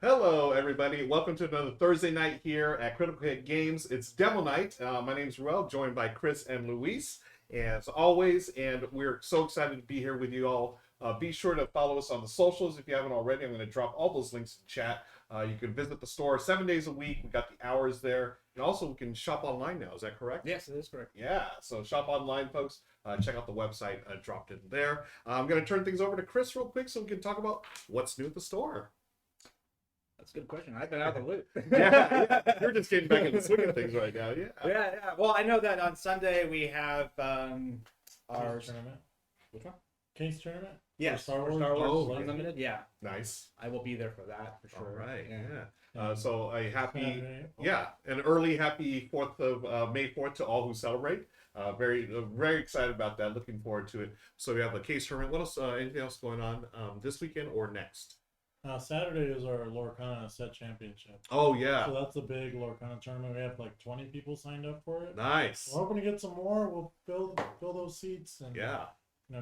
Hello, everybody. Welcome to another Thursday night here at Critical Hit Games. It's demo night. My name's Ruel, joined by Chris and Luis, as always, and we're so excited to be here with you all. Be sure to follow us on the socials if you haven't already. I'm going to drop all those links in chat. You can visit the store 7 days a week. We got the hours there, and also we can shop online now. Is that correct? Yes, it is correct. Yeah. So shop online, folks. Check out the website. Dropped in there. I'm going to turn things over to Chris real quick so we can talk about what's new at the store. That's a good question. I've been out of the loop. Yeah. You're just getting back into the swing of things right now. Yeah. Yeah. Well, I know that on Sunday we have our Case tournament. Which one? Case tournament? Yes, Star for Wars? Star Wars Oh, Unlimited. Yeah, Nice. I will be there for that for sure. All right. Yeah. Yeah. So a happy, Saturday. an early happy 4th of May 4th to all who celebrate. Very excited about that. Looking forward to it. So we have the case tournament. What else? Anything else going on this weekend or next? Saturday is our Lorcana set championship. Oh yeah. So that's a big Lorcana tournament. We have like 20 people signed up for it. Nice. We're hoping to get some more. We'll fill those seats and Yeah.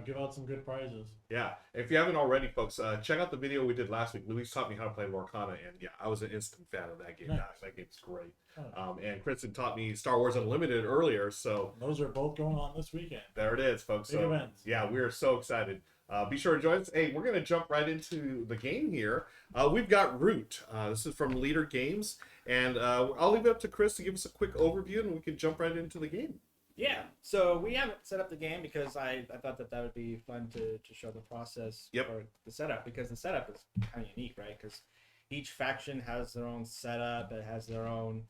give out some good prizes. Yeah. If you haven't already, folks, check out the video we did last week. Luis taught me how to play Lorcana, and yeah, I was an instant fan of that game. Nice. Gosh, that game's great. Oh. And Kristen taught me Star Wars Unlimited earlier, so Those are both going on this weekend. there it is, folks. Big So events. yeah, we are so excited. Be sure to join us. Hey, we're going to jump right into the game here. We've got Root. This is from Leader Games, and I'll leave it up to Chris to give us a quick overview, and we can jump right into the game. Yeah. So we haven't set up the game because I thought that would be fun to show the process for the setup, because the setup is kind of unique, right? Because each faction has their own setup. It has their own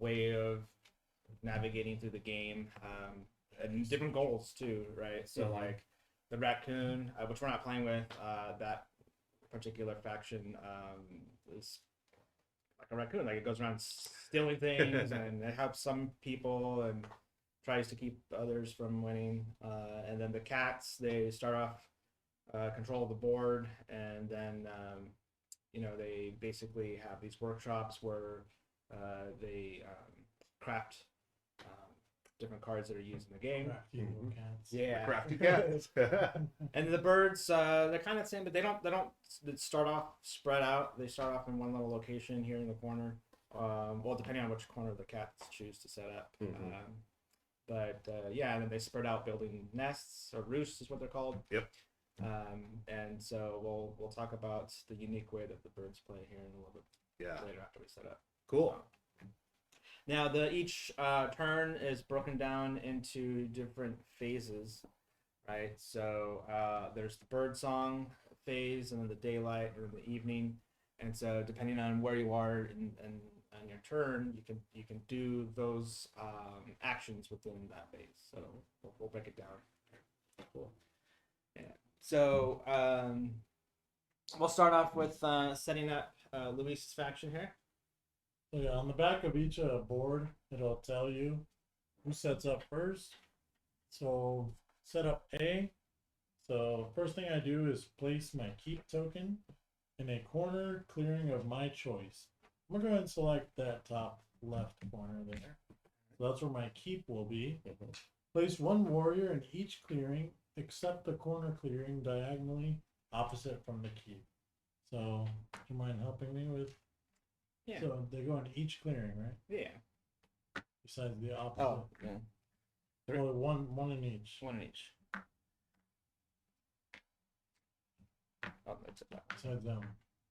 way of navigating through the game, and different goals too, right? So like the raccoon, which we're not playing with, that particular faction is like a raccoon. Like it goes around stealing things and it helps some people and tries to keep others from winning. And then the cats, they start off control of the board, and then they basically have these workshops where they craft different cards that are used in the game. Crafty little cats. Yeah. Crafty cats. And the birds, they're kind of the same, but they don't start off spread out. They start off in one little location here in the corner. Well, depending on which corner the cats choose to set up. And then they spread out building nests, or roosts is what they're called. Yep. And so we'll talk about the unique way that the birds play here in a little bit later after we set up. Cool. Now each turn is broken down into different phases, right? So there's the bird song phase, and then the daylight or the evening. And so depending on where you are and on your turn, you can do those actions within that phase. So we'll break it down. Cool. Yeah. So we'll start off with setting up Luis's faction here. So yeah, on the back of each board, it'll tell you who sets up first. So set up A. So first thing I do is place my keep token in a corner clearing of my choice. I'm gonna go ahead and select that top left corner there. So that's where my keep will be. Place one warrior in each clearing except the corner clearing diagonally opposite from the keep. So do you mind helping me with? Yeah. So they go into each clearing, right? Yeah. Besides the opposite. Oh, yeah. Well, one in each. One in each. Oh, that's it. Besides them.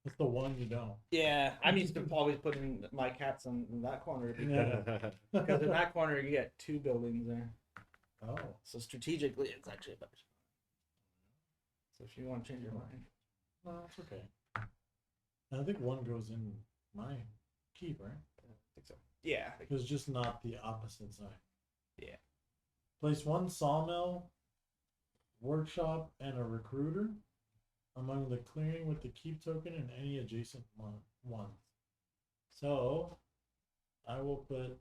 That's the one you don't. Yeah, I'm used to always putting my cats in that corner because in that corner you get 2 buildings there. Oh. So strategically, it's actually better. So if you want to change your mind, No, it's okay. I think one goes in my keep, right? I think so. Yeah. It's just not the opposite side. Yeah. Place one sawmill, workshop, and a recruiter among the clearing with the keep token and any adjacent ones. So I will put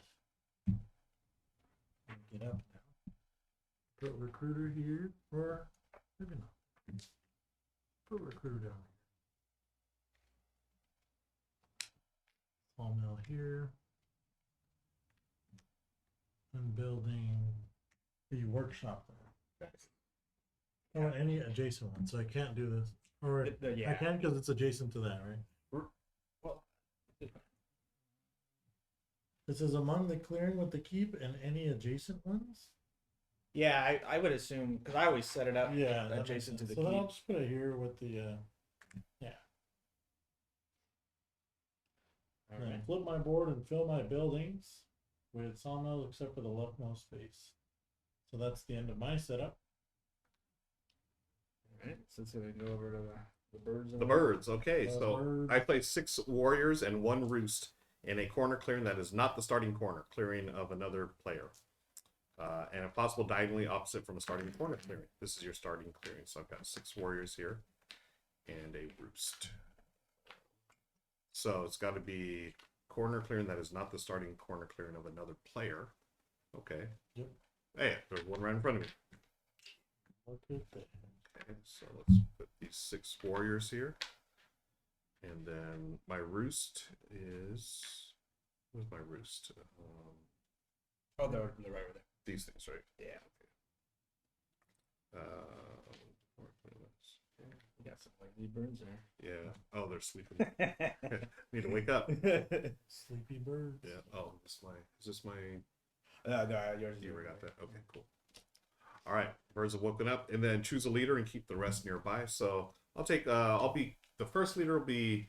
get up now. Put recruiter here, or maybe not. Put recruiter down here. Sawmill here. And building the workshop there. Or any adjacent one, so I can't do this. Or Yeah. I can because it's adjacent to that, right? Well, It says among the clearing with the keep and any adjacent ones. Yeah, I would assume because I always set it up Yeah, that makes adjacent to sense. the So then I'll keep. just put it here with the yeah. All Then right. flip my board and fill my buildings with sawmill except for the leftmost space. So that's the end of my setup. All right. So let's go over to the birds. The birds. Okay, The so birds. I play 6 warriors and 1 roost in a corner clearing that is not the starting corner clearing of another player. And if possible, diagonally opposite from a starting corner clearing. This is your starting clearing. So I've got 6 warriors here and a roost. So it's got to be corner clearing that is not the starting corner clearing of another player. Okay. Yep. Hey, there's one right in front of me. Look at that. Okay, so let's put these 6 warriors here. And then my roost is... Where's my roost? Oh, they're right over there. These things, right? Yeah. You got some lovely birds there. Yeah. Oh, they're sleeping. Need to wake up. Sleepy birds. Yeah. Oh, is this my... No, yours. You already got that? Okay, cool. All right. Birds have woken up. And then choose a leader and keep the rest nearby. So I'll be... The first leader will be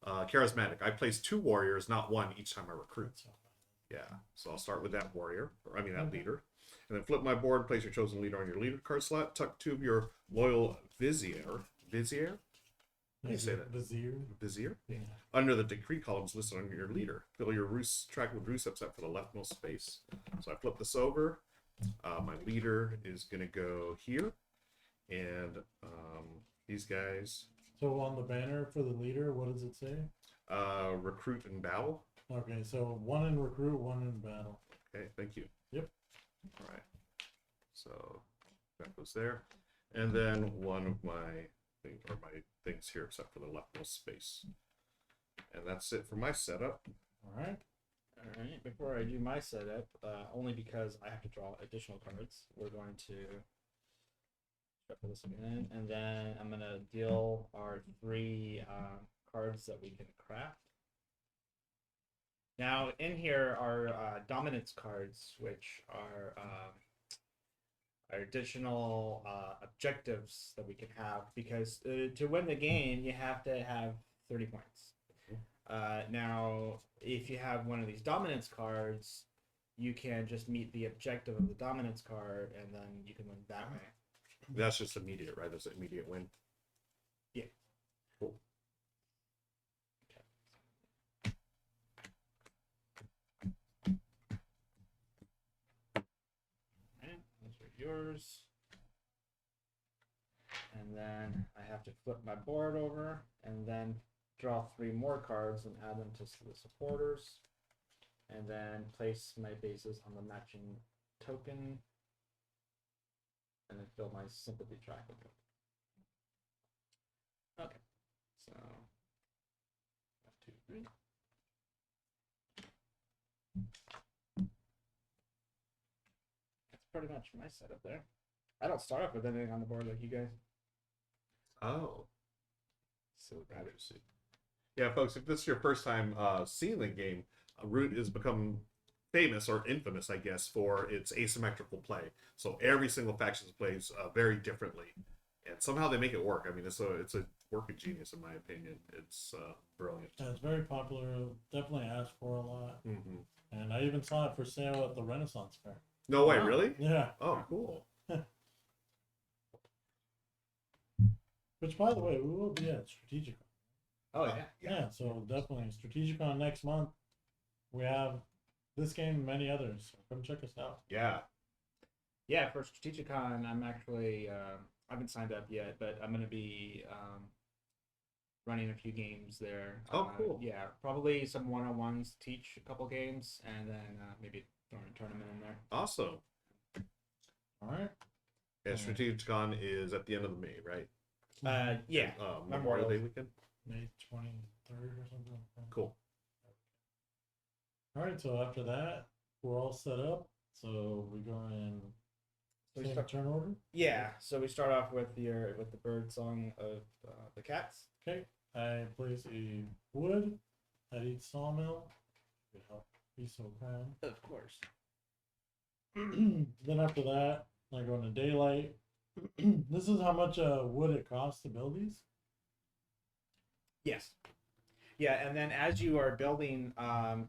charismatic. I place 2 warriors, not 1 each time I recruit. Yeah, so I'll start with that warrior, or I mean that leader. And then flip my board, place your chosen leader on your leader card slot, tuck 2 of your loyal vizier. Vizier? How do you say that? Vizier. Vizier? Yeah. Under the decree columns listed on your leader. Fill your roost track with roost except for the leftmost space. So I flip this over. My leader is going to go here. And these guys... So on the banner for the leader, what does it say? Recruit and battle. Okay, so 1 in recruit, 1 in battle. Okay, thank you. Yep. All right. So that goes there. And then one of my things here except for the leftmost space. And that's it for my setup. All right. All right. Before I do my setup, only because I have to draw additional cards, we're going to shuffle this again, and then I'm gonna deal our 3 cards that we can craft. Now, in here are dominance cards, which are additional objectives that we can have, because to win the game, you have to have 30 points. Now, if you have one of these dominance cards, you can just meet the objective of the dominance card, and then you can win that way. That's just immediate, right? That's an immediate win. Yeah. Cool. Alright, those are yours. And then I have to flip my board over and then draw 3 more cards and add them to the supporters. And then place my bases on the matching token. And then fill my sympathy track with them. Okay, so 1, 2, 3. That's pretty much my setup there. I don't start off with anything on the board like you guys. Oh. So Interesting. Yeah, folks, if this is your first time seeing the game, Root has become famous or infamous, I guess, for its asymmetrical play. So every single faction plays very differently, and somehow they make it work. I mean, it's a work of genius, in my opinion. It's brilliant. Yeah, it's very popular. Definitely asked for a lot. Mm-hmm. And I even saw it for sale at the Renaissance Fair. No way, Wow. really? Yeah. Oh, cool. Which, by the way, we will be at Strategicon. Oh yeah. Yeah, so definitely Strategicon next month. We have this game and many others. So come check us out. Yeah. Yeah, for Strategicon, I'm actually I haven't signed up yet, but I'm gonna be running a few games there. Oh, cool. Yeah, probably some one-on-ones, teach a couple games, and then maybe throw a tournament in there. Awesome. All right. Yeah, Strategicon is at the end of May, right? Yeah. Memorial Day weekend. May 23rd or something like that. Cool. All right, so after that, we're all set up. So we go in So we same start, turn order. yeah, so we start off with the bird song of the cats. Okay, I place a wood at each sawmill. Good help. be so kind. Of course. Then after that, I go into daylight. This is how much wood it costs to build these. Yes. Yeah, and then as you are building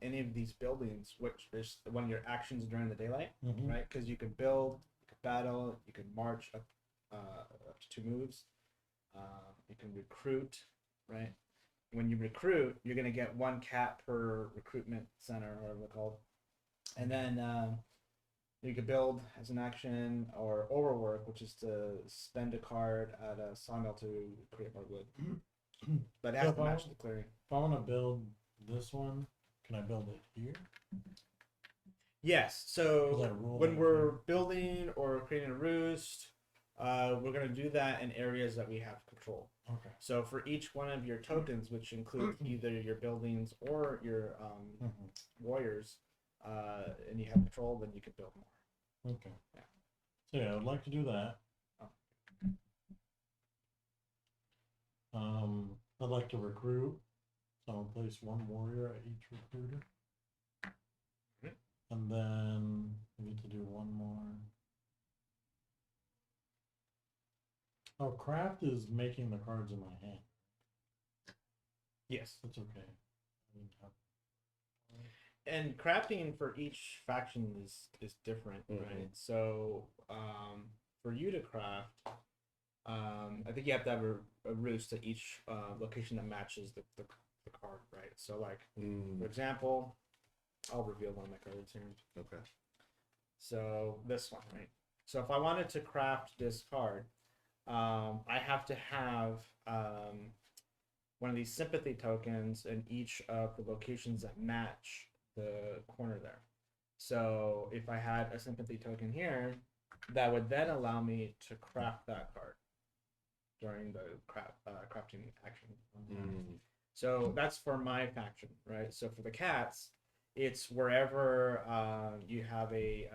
any of these buildings, which is one of your actions during the daylight, Mhm. right? Because you can build, you can battle, you can march up to 2 moves. You can recruit, right? When you recruit, you're gonna get 1 cat per recruitment center, or whatever they're called, and then you can build as an action or overwork, which is to spend a card at a sawmill to create more wood. But it has to match the clearing. If I want to build this one, can I build it here? Yes. So when we're building or creating a roost, we're going to do that in areas that we have control. Okay. So for each one of your tokens, which includes either your buildings or your warriors, and you have control, then you can build more. Okay. Yeah. So yeah, I'd like to do that. I'd like to recruit. So I'll place 1 warrior at each recruiter. And then we need to do 1 more. Oh, craft is making the cards in my hand. Yes. That's okay. And crafting for each faction is different, right? So for you to craft, I think you have to have a roost at each location that matches the card, right? So like for example, I'll reveal one of my cards here. Okay. So this one, right? So if I wanted to craft this card, I have to have one of these sympathy tokens in each of the locations that match the corner there. So if I had a sympathy token here, that would then allow me to craft that card during the crafting action. So that's for my faction, right? So for the cats, it's wherever you have a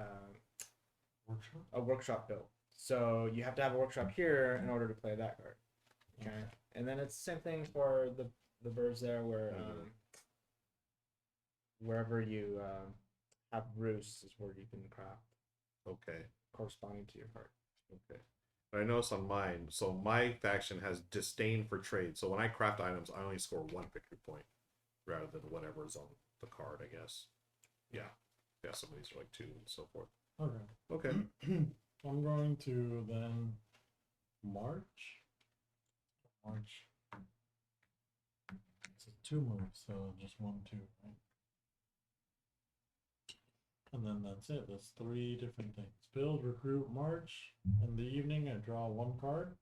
workshop built. So you have to have a workshop here in order to play that card. Okay, and then it's the same thing for the birds there, where wherever you have roosts is where you can craft. Okay. Corresponding to your card. Okay. But I noticed on mine, so my faction has disdain for trade. So when I craft items, I only score 1 victory point rather than whatever is on the card, I guess. Yeah. Yeah, some of these are like 2 and so forth. Okay. Okay. I'm going to then march. It's a 2 move, so just 1, 2, right? And then that's it. That's 3 different things. Build, recruit, march. In the evening, I draw 1 card.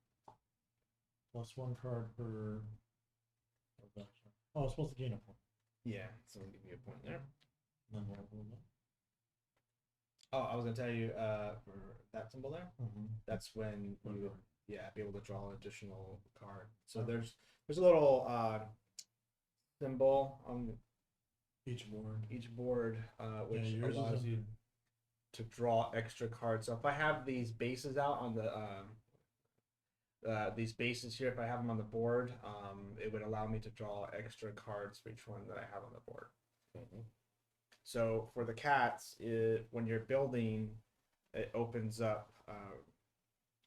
Plus 1 card per. Oh, it's supposed to gain a point. Yeah, so I'll give you a point there. And then what will that? Oh, I was gonna tell you for that symbol there. That's when you would be able to draw an additional card. So there's a little symbol on each board, which allows you to draw extra cards. So if I have these bases out on these bases here, if I have them on the board, it would allow me to draw extra cards for each one that I have on the board. So for the cats, when you're building, it opens up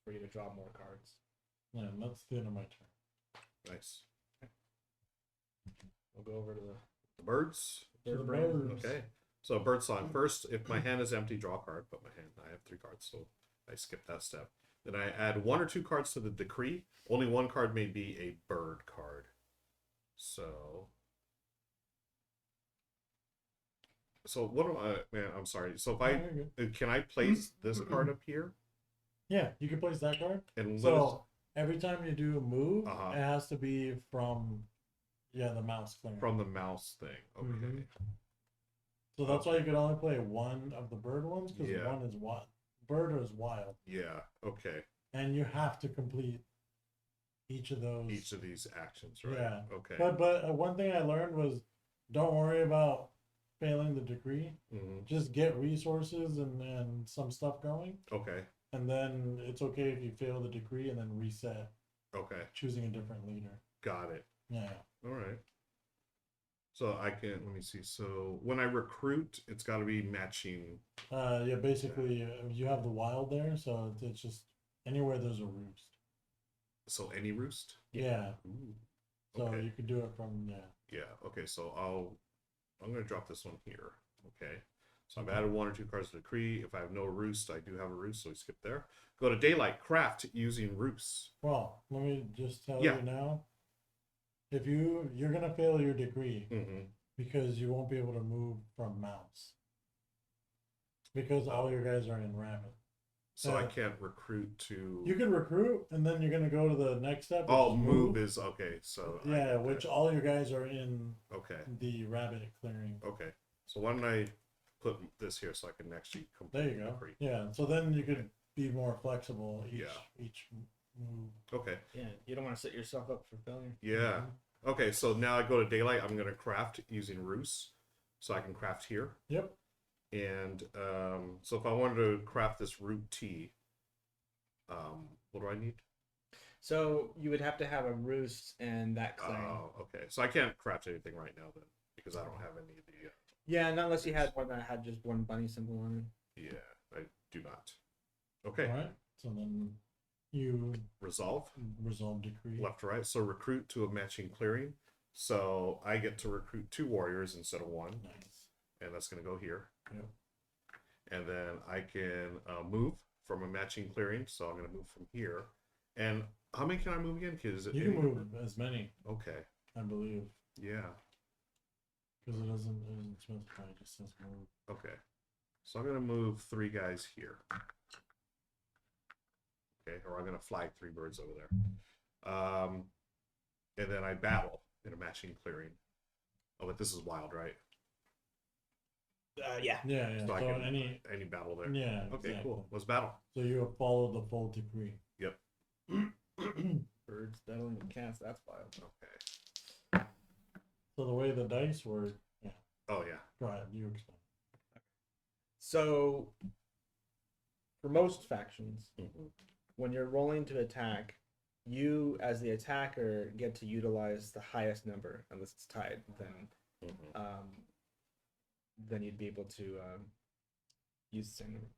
for you to draw more cards. Yeah, and that's the end of my turn. Nice. We'll go over to the birds. Birds. Okay. So bird song. First, if my hand is empty, draw a card. But I have 3 cards, so I skip that step. Then I add 1 or 2 cards to the decree. Only 1 card may be a bird card. So what am I? Man, I'm sorry. So if can I place this card up here? Yeah, you can place that card. And every time you do a move, it has to be from the mouse clearing. From the mouse thing. Okay. So that's why you can only play 1 of the bird ones, because 1 is wild. Bird is wild. Yeah. Okay. And you have to complete each of these actions, right? Yeah. Okay. But one thing I learned was, don't worry about failing the decree. Just get resources and some stuff going. Okay. And then it's okay if you fail the decree and then reset. Okay. Choosing a different leader. Got it. Yeah. All right. So I can, let me see. So when I recruit, it's got to be matching. Yeah, basically, you have the wild there, so it's just anywhere there's a roost. So any roost? Yeah. Ooh, So okay. you could do it from Yeah. Okay. So I'm going to drop this one here. Okay. So I've added 1 or 2 cards to the decree. If I have no roost, I do have a roost, so we skip there. Go to daylight, craft using roosts. Well, let me just tell Yeah. you now. If you're gonna fail your degree Mm-hmm. because you won't be able to move from mouse because all your guys are in rabbit. So I can't recruit to. You can recruit, and then you're gonna go to the next step. Which Oh, is move is okay. So yeah, which all your guys are in okay. the rabbit clearing. Okay. So why don't I put this here so I can actually complete There you go. decree. Yeah, so then you could be more flexible each Yeah. each move. Okay. Yeah, you don't want to set yourself up for failure. Yeah. Okay, so now I go to daylight. I'm going to craft using roosts. So I can craft here. Yep. And so if I wanted to craft this root tea, what do I need? So you would have to have a roost and that clearing. Oh, okay. So I can't craft anything right now then because I don't have any of the. Yeah, not unless you had one that had just one bunny symbol on it. Yeah, I do not. Okay. All right. So then you Resolve. resolve decree. Left to right. So recruit to a matching clearing. So I get to recruit 2 warriors instead of 1. Nice. And that's going to go here. Yep. And then I can move from a matching clearing. So I'm going to move from here. And how many can I move again? Is it You can move as many, Okay. I believe, Yeah. because it doesn't specify. It just says move. Okay. So I'm going to move 3 guys here. Okay. Or I'm going to flag 3 birds over there. And then I battle in a matching clearing. Oh, but this is wild, right? Yeah. Yeah, yeah. So So, I can any battle there. yeah. Okay, exactly. cool. Let's battle. So you have followed the full decree. Yep. Birds battling with cats. That's wild. Okay. So the way the dice work, yeah. Oh yeah. Go ahead, you explain. So for most factions, Mhm. when you're rolling to attack, you as the attacker get to utilize the highest number unless it's tied. Then you'd be able to use the same number.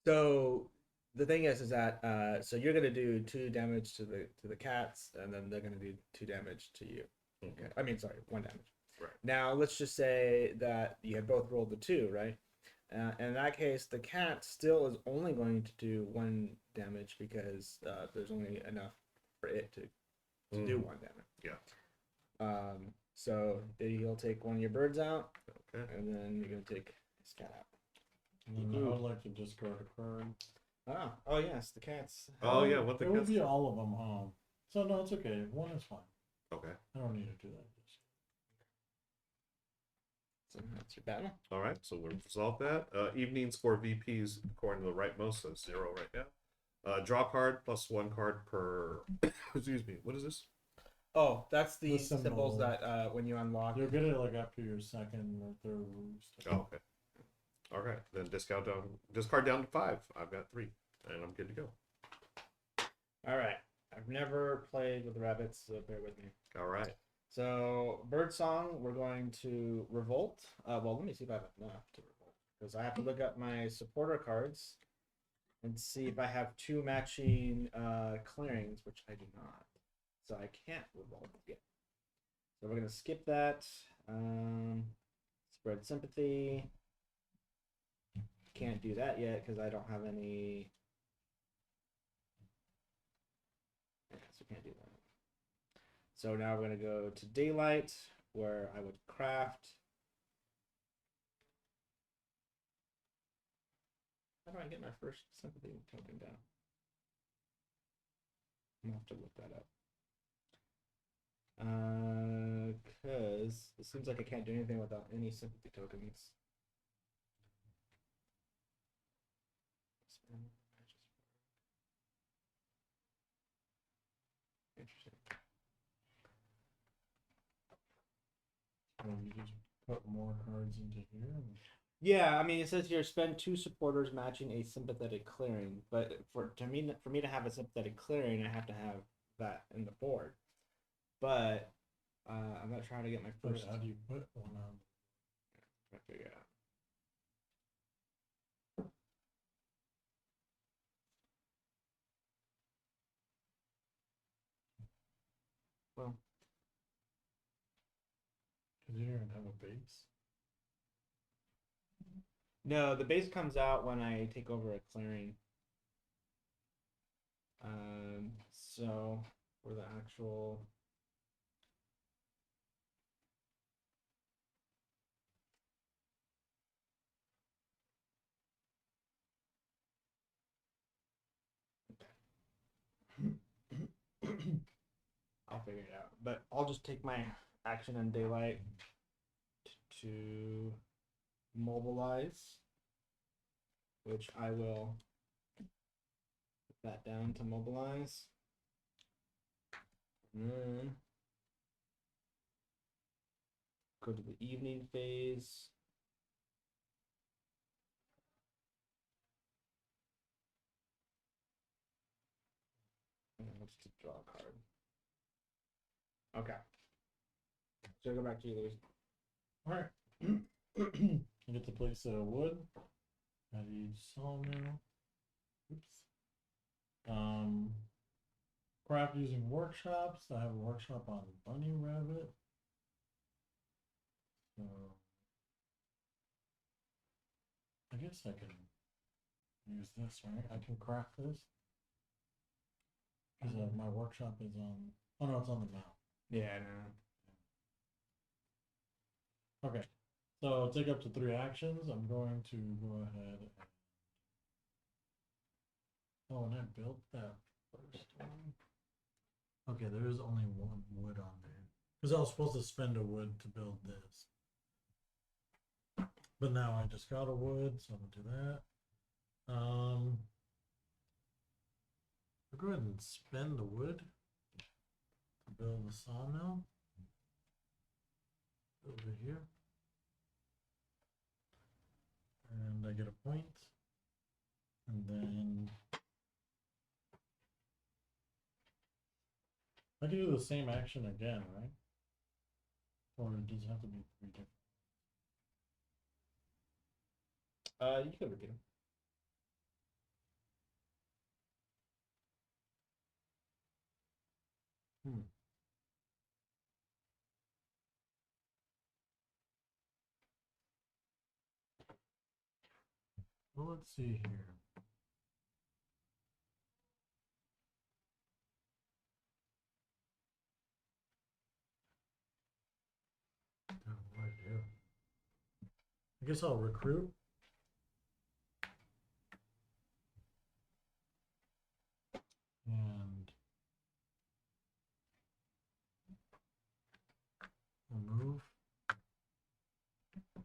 So the thing is that so you're gonna do 2 damage to the cats, and then they're gonna do 2 damage to you. Okay. I mean, sorry, 1 damage. Right. Now let's just say that you have both rolled the 2, right? In that case, the cat still is only going to do 1 damage because there's only enough for it to do 1 damage. Yeah. So he'll take 1 of your birds out, Okay. and then you're gonna take his cat out. And then I would like to discard a card. Oh yes, the cats. Oh yeah. What the It would cats? be all of them, huh? So no, it's okay. 1 is fine. Okay. I don't need to do that. So that's your battle. All right. So we'll resolve that. Evenings for VPs according to the rightmost, so 0 right now. Draw card plus 1 card per. Excuse me. What is this? Oh, that's the The symbol. symbols that when you unlock. You'll get it like after your second or third roost. Oh, okay. All right. Then discard down to 5. I've got 3, and I'm good to go. All right. I've never played with rabbits, so bear with me. All right. So birdsong, we're going to revolt. Well, let me see if I have enough to revolt because I have to look up my supporter cards and see if I have 2 matching clearings, which I do not. So I can't revolt yet. So we're gonna skip that. Spread sympathy. Can't do that yet because I don't have any. Okay, so can't do that. So now we're gonna go to daylight, where I would craft. How do I get my first sympathy token down? I'm gonna have to look that up. Because it seems like I can't do anything without any sympathy tokens. Interesting. Or you just put more cards into here. Yeah, I mean it says here spend 2 supporters matching a sympathetic clearing, but for me to have a sympathetic clearing, I have to have that in the board. But I'm not trying to get my But first. how do you put one on? Trying to figure it out. Well, Because you don't even have a base. no, the base comes out when I take over a clearing. So for the actual. I'll figure it out. But I'll just take my action in daylight to mobilize, which I will put that down to mobilize. And then go to the evening phase. And let's just draw a card. Okay. So I go back to you, Louis. Alright. You get to place wood at each sawmill. Oops. Craft using workshops. I have a workshop on Bunny Rabbit. So I guess I can use this, right? I can craft this. Because my workshop is on. Oh no, it's on the map. Yeah, no. Okay. So take up to 3 actions. I'm going to go ahead and. Oh, and I built that first one. Okay, there is only 1 wood on there. Because I was supposed to spend a wood to build this. But now I just got a wood, so I'm gonna do that. I'll go ahead and spend the wood to build the sawmill over here. And I get a point. And then I can do the same action again, right? Or does it have to be 3 different? You can repeat them. Well, let's see here. What do I do? I guess I'll recruit. And remove.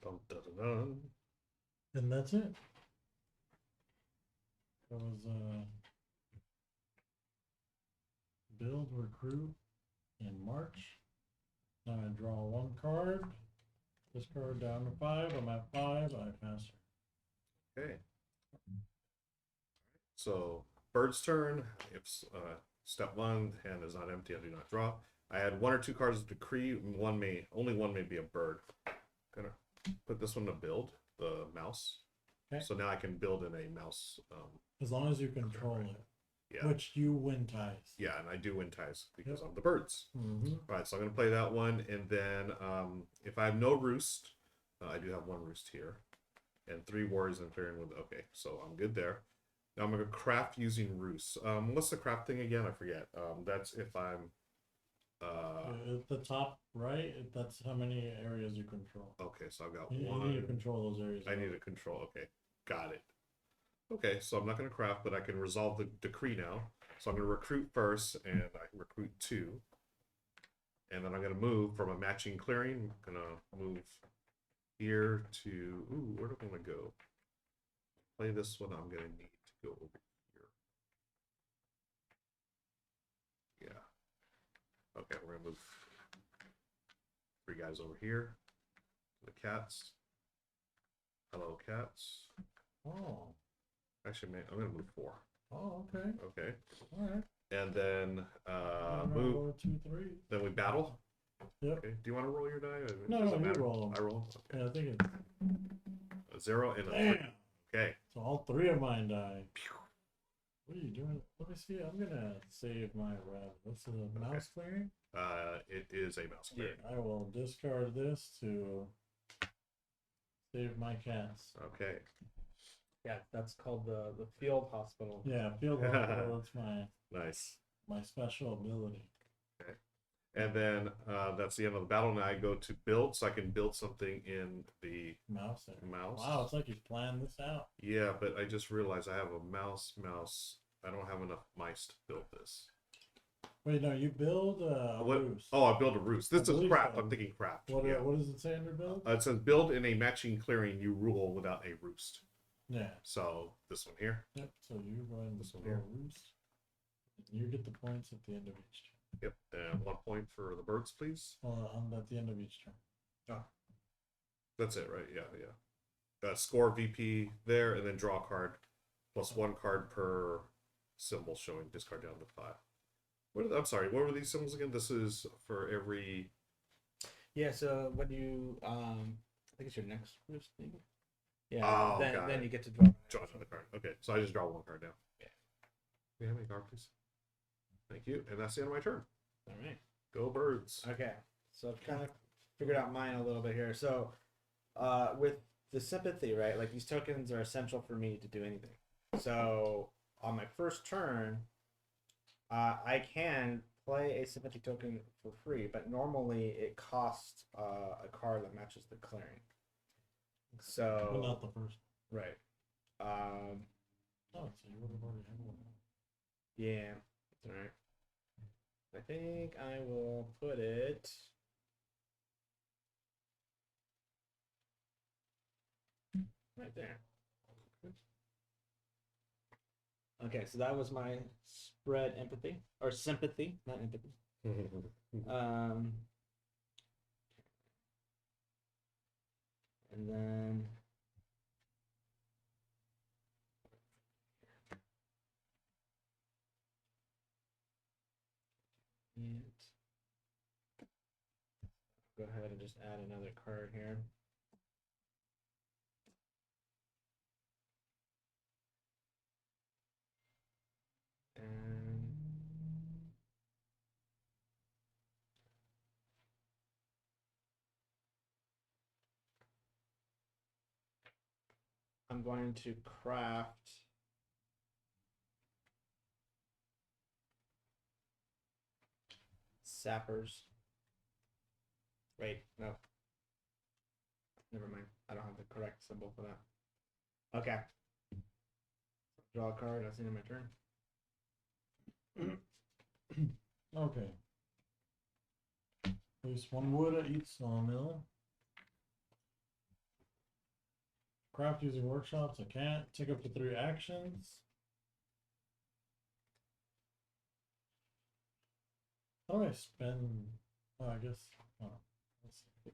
Dun, dun, dun, dun. And that's it. That was build recruit in March. Now I draw 1 card. This card down to 5. I'm at 5. I pass her. Okay. So bird's turn. If step 1, hand is not empty, I do not draw. I had 1 or 2 cards of decree. Only one may be a bird. Gonna put this one to build the mouse. Okay. So now I can build in a mouse. As long as you control it. Yeah. Which you win ties. Yeah, and I do win ties because Yep. of the birds. Mm-hmm. All right, so I'm going to play that one. And then if I have no roost, I do have 1 roost here. And 3 warriors and clearing with. Okay, so I'm good there. Now I'm going to craft using roosts. What's the craft thing again? I forget. That's if I'm. At the top right, that's how many areas you control. Okay, so I've got You 1. need to control those areas. I need to control. Okay, got it. Okay, so I'm not going to craft, but I can resolve the decree now. So I'm going to recruit first, and I can recruit 2. And then I'm going to move from a matching clearing. I'm going to move here to... Ooh, where do I want to go? Play this one. I'm going to need to go over here. Yeah. Okay, we're going to move 3 guys over here. The cats. Hello, cats. Oh. Actually, I'm going to move 4. Oh, okay. Okay. All right. And then move. 1, 2, 3. Then we battle. Yep. Okay. Do you want to roll your die? Or No, does it you matter? roll. I roll. Okay. Yeah, I think it's A 0 and a 3. damn. Okay. So all 3 of mine die. What are you doing? Let me see. I'm gonna save my rev. What's the mouse clearing? It is a mouse clearing. I will discard this to save my cats. Okay. Yeah, that's called the field hospital. Yeah, field hospital. That's Nice. my special ability. And then that's the end of the battle. Now I go to build, so I can build something in the Mouse there. mouse. Wow, it's like you planned this out. Yeah, but I just realized I have a mouse. I don't have enough mice to build this. Wait, no, you build a What? roost. Oh, I build a roost. This I is believe crap. so. I'm thinking crap. What, Yeah. what does it say under build? It says build in a matching clearing you rule without a roost. Yeah. So this one here. Yep. So you go ahead and This one build here. a roost. And you get the points at the end of each turn. Yep. And 1 point for the birds, please. At the end of each turn. Oh. That's it, right? Yeah, yeah. Score VP there, and then draw a card, plus 1 card per symbol showing. Discard down to 5. I'm sorry. What were these symbols again? This is for every. Yeah. So when you I think it's your next roost, maybe. Yeah. Oh, then got then it. you get to draw Another card. Okay, so I just draw 1 card now. Yeah. Can you have a card, please? Thank you. And that's the end of my turn. All right. Go birds. Okay. So I've kind of figured out mine a little bit here. So with the sympathy, right? Like these tokens are essential for me to do anything. So on my first turn, I can play a sympathy token for free, but normally it costs a card that matches the clearing. So But not the first. right. Oh, so you would have already had one. Yeah, that's all right. I think I will put it. Right there. Okay, so that was my spread empathy or sympathy, not empathy. Um, and then go ahead and just add another card here. And I'm going to craft sappers. Wait, no. Never mind. I don't have the correct symbol for that. Okay. Draw a card. That's the end of my turn. Okay. Place 1 wood at each sawmill. Craft using workshops. I can't. Take up to 3 actions. How do I spend? Oh, I guess. Oh, let's see.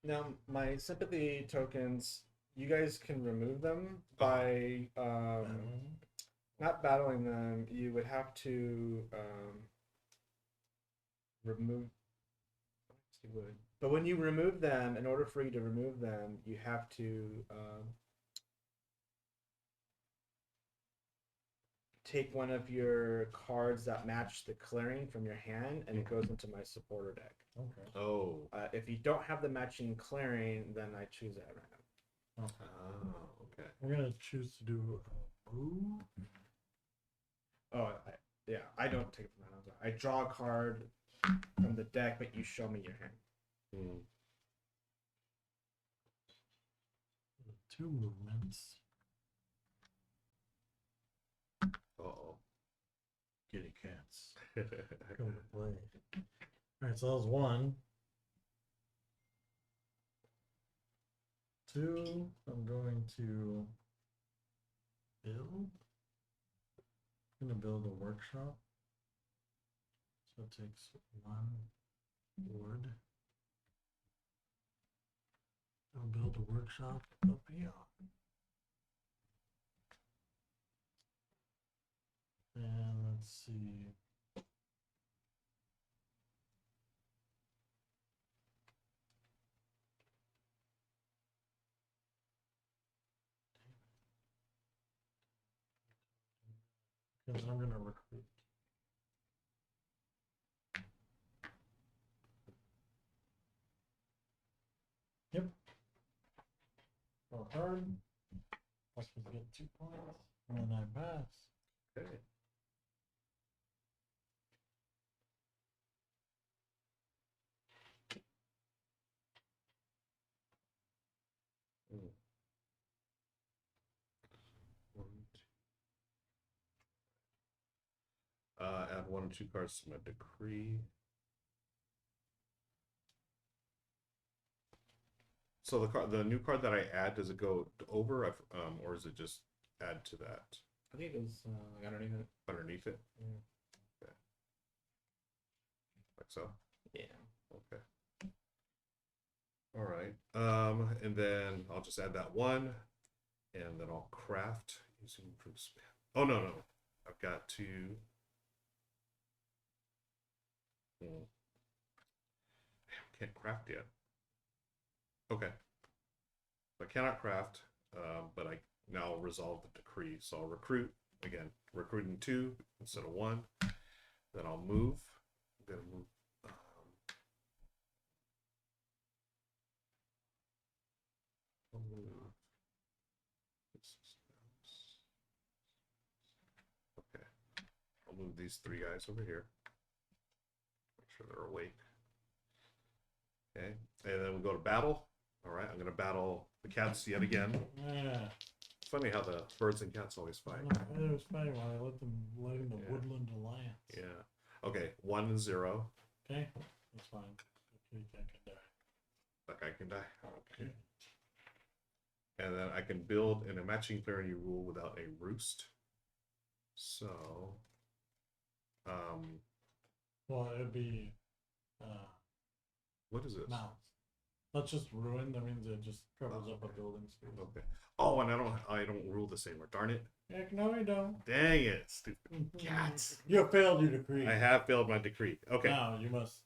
Now, my sympathy tokens, you guys can remove them by not battling them. You would have to remove. You would, but when you remove them, in order for you to remove them, you have to take one of your cards that match the clearing from your hand, and it goes into my supporter deck. Okay. Oh. If you don't have the matching clearing, then I choose it at random. Okay. Oh, okay. We're gonna choose to do a move. Oh, yeah, I don't take it from that. I draw a card from the deck, but you show me your hand. Hmm. 2 movements. Uh-oh. Kitty cats. Come to play. Alright, so that was 1. 2, I'm going to build. I'm gonna build a workshop. So it takes 1 wood. I'll build a workshop up here. And let's see. Because I'm gonna recruit. Yep. Go hard. Plus we get 2 points. And then I pass. Okay. Mm. 1, 2. Add 1 or 2 cards to my decree. So the new card that I add, does it go over, or is it just add to that I think it was underneath it. underneath it? Yeah. Okay. Like so. Yeah. Okay. All right. And then I'll just add that 1, and then I'll craft using improved span. Oh no. I've got to. Can't craft yet. Okay. I cannot craft, but I now resolve the decree. So I'll recruit again, recruiting 2 instead of 1. Then I'll move. I'm gonna move. I'll move. Okay. I'll move these 3 guys over here. Make sure they're awake. Okay, and then we go to battle. All right, I'm gonna battle the cats yet again. Yeah. Funny how the birds and cats always fight. It was funny when I let them live in the Woodland Alliance. Yeah. Okay, 1 and 0. Okay, that's fine. Okay, I can die. That guy can die. Okay. And then I can build in a matching clarity rule without a roost. So, Well, it'd be what is this? mounds. That's just ruin. That means it just covers up a building space. Okay. Oh, and I don't rule the same way. Darn it! Heck, no, you don't. Dang it! Stupid cats! You failed your decree. I have failed my decree. Okay. Now you must.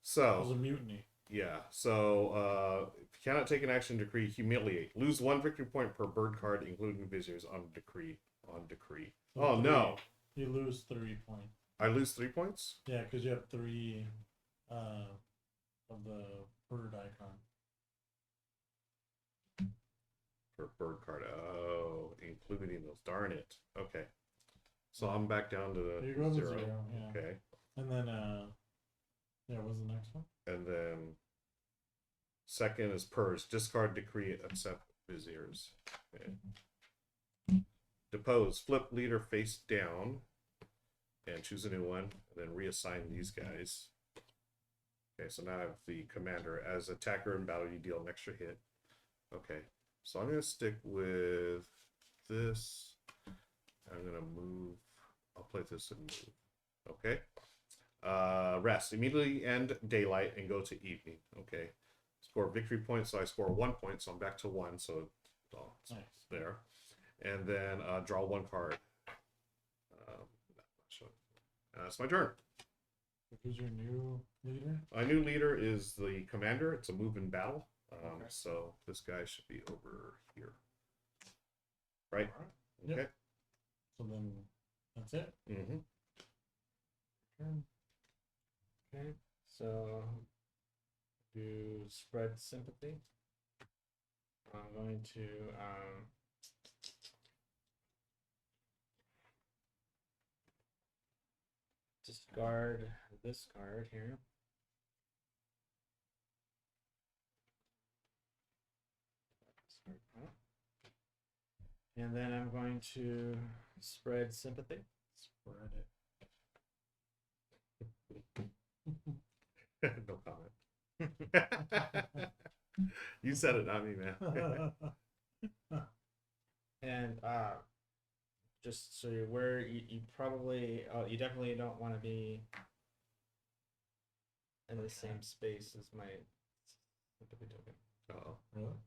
So. It was a mutiny. Yeah, so if you cannot take an action decree, humiliate. Lose 1 victory point per bird card, including viziers on decree. So Oh 3. no. You lose 3 points. I lose 3 points? Yeah, because you have 3 of the bird icon. For bird card. Oh, including those. Darn it. Okay. So I'm back down to the You go to 0. 0, yeah. Okay. And then yeah, what's the next one? And then second is purge. Discard decree, accept viziers. Okay. Depose. Flip leader face down and choose a new one, and then reassign these guys. Okay, so now I have the commander. As attacker in battle, you deal an extra hit. Okay, so I'm going to stick with this. I'm going to move. I'll play this and move. Okay. Rest. Immediately end daylight and go to evening. Okay. Score victory points, so I score 1 point, so I'm back to 1, so it's Nice. there. And then draw 1 card. That's my turn. Who's your new leader? My new leader is the commander. It's a move in battle. Okay. So this guy should be over here. Right? Alright. Okay. Yep. So then that's it. Mm-hmm. Turn. Okay. So do spread sympathy. I'm going to discard this card here. And then I'm going to spread sympathy. Spread it. No comment. You said it, not me, man. And just so you're aware, you probably you definitely don't want to be in the same space as my sympathy token. Uh-oh. Really?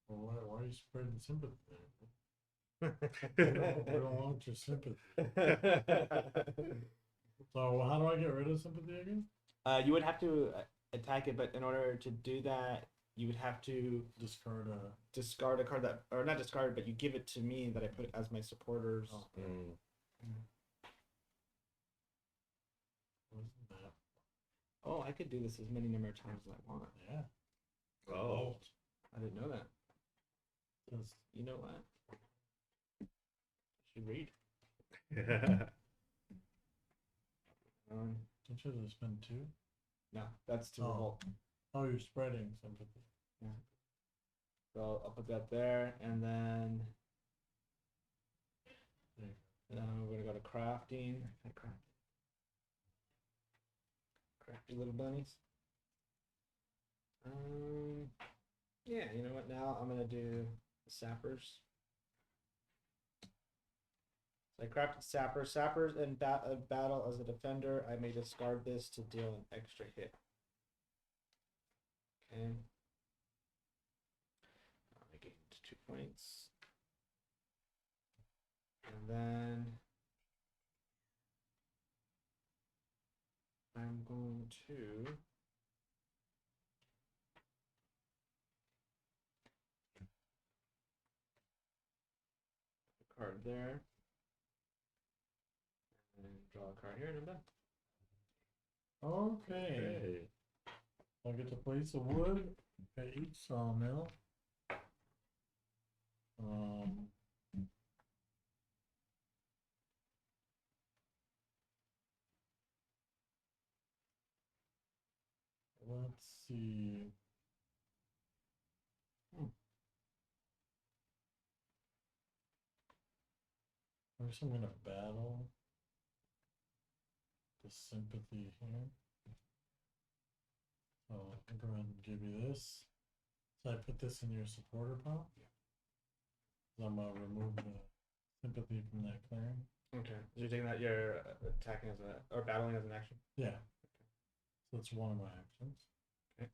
Well, why are you spreading sympathy there? I don't want your sympathy. So how do I get rid of sympathy again? You would have to attack it, but in order to do that, you would have to Discard a. discard a card that, or not discard, but you give it to me that I put as my supporters. Oh, wasn't that? Oh, I could do this as many number of times as I want. Yeah. Oh. I didn't know that. That's- You know what? I should read. Don't you just spend 2? No, that's to Oh. revolt. Oh, you're spreading sympathy. So I'll put that there, and then There you we're gonna go to crafting. I craft crafty little bunnies. Yeah, you know what? Now I'm gonna do the sappers. So I crafted sappers. Sappers in battle as a defender. I may discard this to deal an extra hit. Okay. I gained 2 points. And then I'm going to put a card there. And draw a card here and I'm done. go. Okay. I get to place a wood at each sawmill. Let's see. First, I'm gonna battle the sympathy here. So I'll go ahead and give you this. So I put this in your supporter pile. So I'm gonna remove the sympathy from that clearing. Okay. So you're taking that you're attacking as a or battling as an action? Yeah. So that's one of my actions. Okay.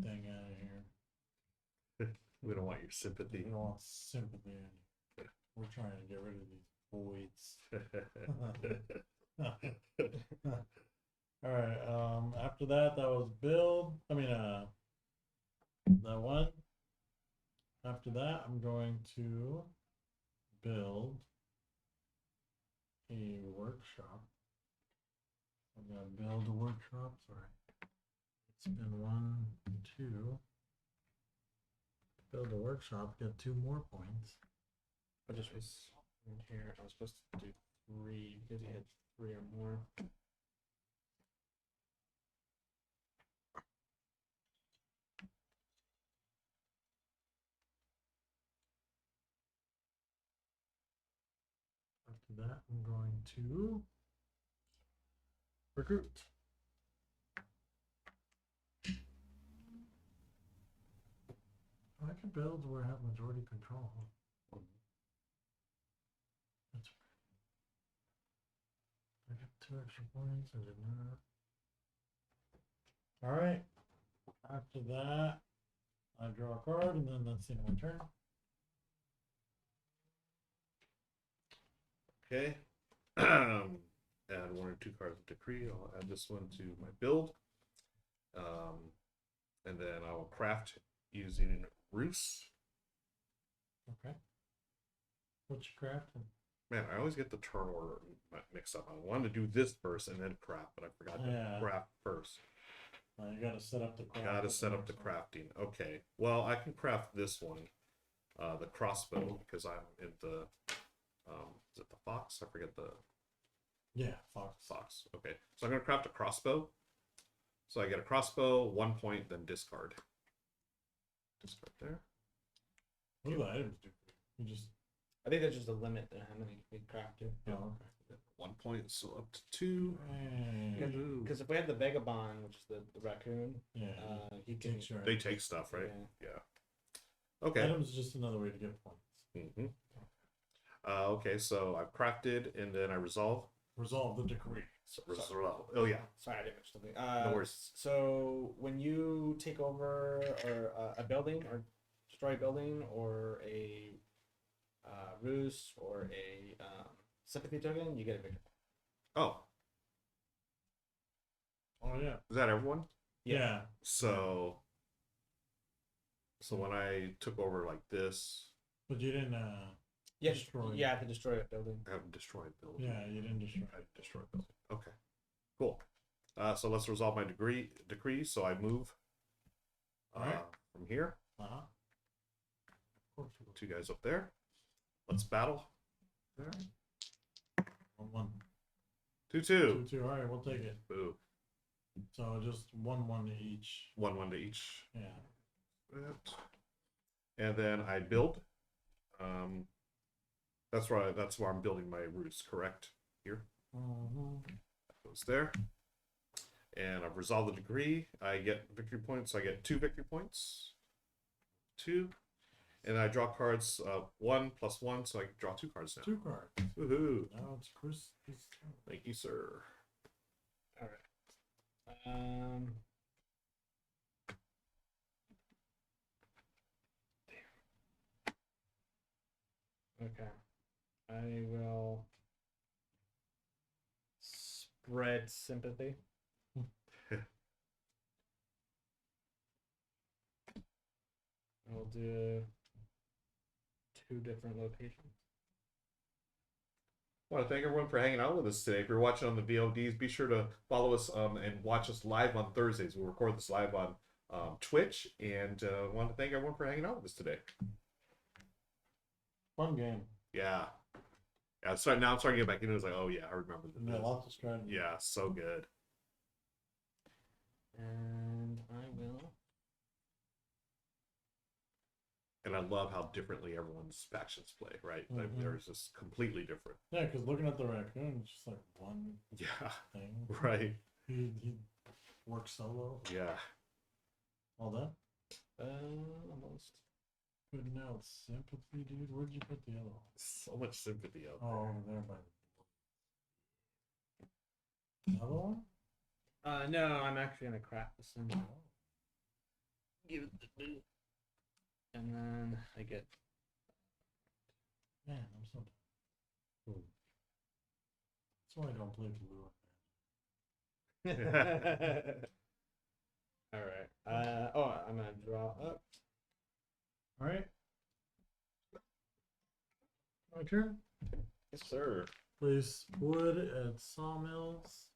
Dang out of here. We don't want your We sympathy. don't want sympathy in here. We're trying to get rid of these voids. Alright, after that was build. That one. After that, I'm going to build a workshop. I'm gonna build a workshop, sorry. It's been 1, 2. Build a workshop, get 2 more points. I just was in here. I was supposed to do 3 because you had 3 or more. After that, I'm going to recruit. I can build where I have majority control. That's weird. I got 2 extra points. I did not. All right. After that, I draw a card, and then that's the end of my turn. Okay. Add 1 or 2 cards of decree. I'll add this one to my build. And then I will craft using Roost. Okay. What you crafting? Man, I always get the turn order mixed up. I wanted to do this first and then craft, but I forgot to craft first. You gotta set up the craft. Gotta set up the crafting. Okay. Well, I can craft this one, the crossbow, because I'm in the, is it the fox? I forget the. Yeah, fox. Fox. Okay. So I'm gonna craft a crossbow. So I get a crossbow, 1 point, then discard. Discard there. What do the items do? You just. I think there's just a limit to how many we craft to. Oh, okay. 1 point, so up to 2. Because if we had the vagabond, which is the raccoon, Yeah. he can. takes your They take stuff, right? Yeah. Yeah. Okay. Items is just another way to get points. Mm-hmm. Okay, so I've crafted and then I resolve. Resolve the decree. Resolve. Oh yeah. Sorry, I didn't mention something. No worries. So when you take over or a building or destroy a building or a ruse or a sympathy token, you get a victory point. Oh, Oh yeah. is that everyone? Yeah. So when I took over like this, But you didn't Yeah, destroy. you have to destroy a building. I haven't destroyed building. Yeah, you didn't destroy. I destroyed building. Okay, cool. So let's resolve my decree. So I move Alright. from here. Uh-huh. Of course you will. Two guys up there. Let's battle. There. 1-1. 2-2. 2-2. All right, we'll take it. Boo. So just 1-1 to each. 1-1 to each. Yeah. That. And then I build. That's where I'm building my roots. Correct here. Mm-hmm. Goes there. And I've resolved the degree. I get victory points. So I get 2 victory points. 2. And I draw cards 1 + 1, so I can draw 2 cards now. 2 cards. Woohoo! Now it's Chris. Thank you, sir. All right. Okay. I will spread sympathy. I'll do 2 different locations. I want to thank everyone for hanging out with us today. If you're watching on the VODs, be sure to follow us and watch us live on Thursdays. We'll record this live on Twitch, and I want to thank everyone for hanging out with us today. Fun game. Yeah. Yeah, so now I'm starting to get back into it. It's like, oh yeah, I remember Yeah, lots of strategy. Yeah, so good. And I will. And I love how differently everyone's factions play, right? Like, Mhm. they're just completely different. Yeah, because looking at the raccoon, it's just like one Yeah, thing. right. He works solo. Yeah. All that. Almost. Good note. Sympathy, dude. Where'd you put the other one? So much sympathy out there. Oh, over there by the other one? No, I'm actually gonna craft the symbol. Give it the boot. And then I get. Man, I'm so. That's why I don't play blue. All right. I'm gonna draw up. All right. My turn. Yes, sir. Place wood at sawmills.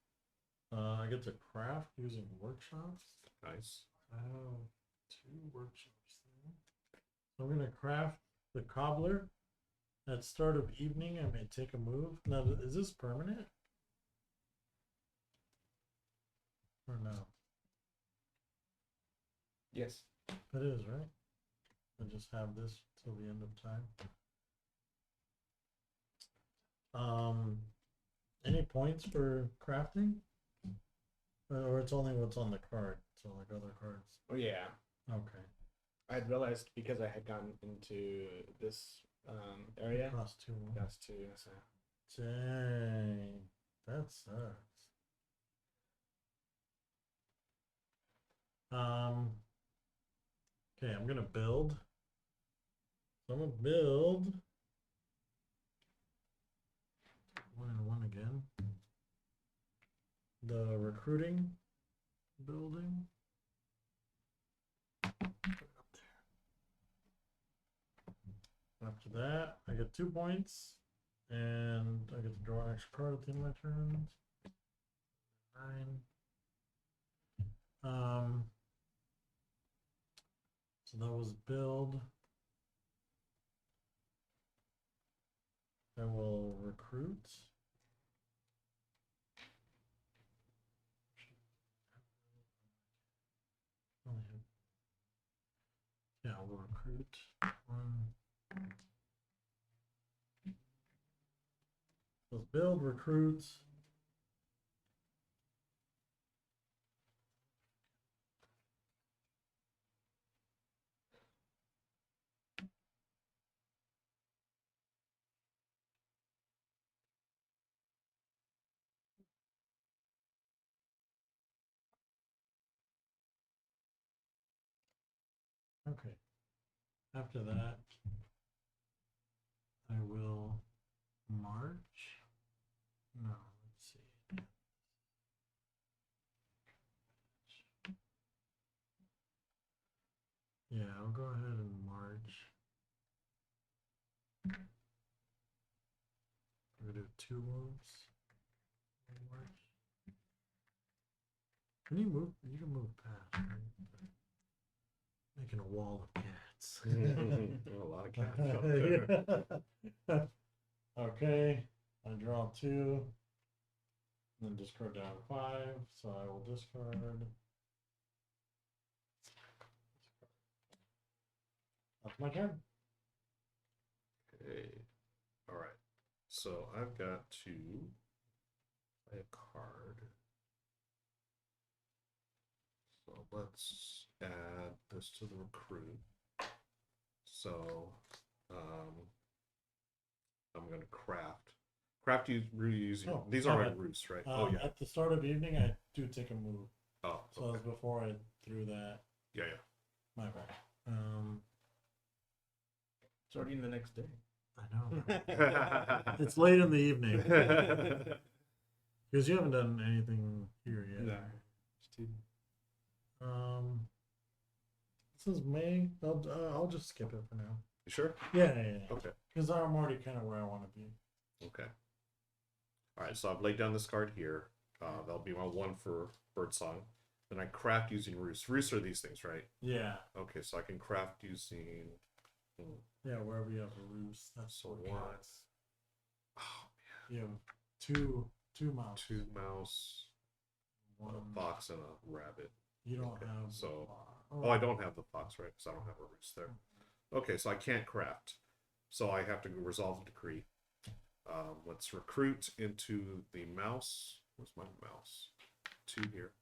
I get to craft using workshops. Nice. I have 2 workshops there. So I'm gonna craft the cobbler. At start of evening, I may take a move. Now, is this permanent? Or no? Yes. It is, right? I just have this till the end of time. Any points for crafting? Or it's only what's on the card, so like other cards. Oh yeah. Okay. I had realized because I had gotten into this area. Cost 2. That's 2. So. Dang. That sucks. Okay, I'm gonna build. So I'm gonna build 1 and 1 again. The recruiting building. After that, I get 2 points, and I get to draw an extra card at the end of my turns. 9. So that was build. I will recruit. Yeah, we'll recruit. 1. Let's build, recruit. Okay. After that, I will march. No, let's see. Yeah, I'll go ahead and march. I'm gonna do 2 moves. March. Can you move? You can move past, right? Making a wall of cats. A lot of cats. Okay, I draw 2. Then discard down 5, so I will discard. That's my turn. Okay. All right. So I've got to play a card. So let's add this to the recruit. So I'm going to craft. Craft using these are my roosts, right? Oh yeah. At the start of evening, I do take a move. Oh, so that was before I threw that. Yeah. My bad. It's already the next day. I know. It's late in the evening. Because you haven't done anything here yet. No. This is May. I'll just skip it for now. You sure? Yeah. Okay. Because I'm already kind of where I want to be. Okay. All right, so I've laid down this card here. That'll be my 1 for Birdsong. Then I craft using roosts. Roosts are these things, right? Yeah. Okay, so I can craft using. Yeah, wherever you have a roost. That's So what 1. counts. Oh You have two mouse. 2 mouse, 1 a fox, and a rabbit. You don't have. So. Oh, I don't have the fox, right? Because I don't have a roost there. Okay, so I can't craft. So I have to resolve the decree. Let's recruit into the mouse. Where's my mouse? 2 here.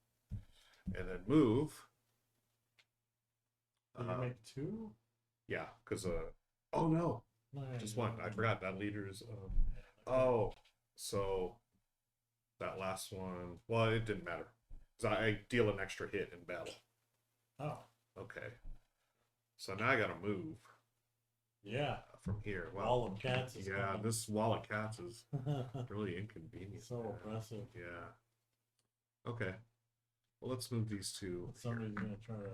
And then move. Did you make 2? Yeah, because oh no. Just 1. I forgot that leader's oh, so that last one, well, it didn't matter. Because I deal an extra hit in battle. Oh. Okay. So now I gotta move. Yeah. From here. Well, wall of cats is yeah, coming. this wall of cats is really inconvenient. So oppressive. Yeah. Okay. Well, let's move these 2. Somebody's gonna try to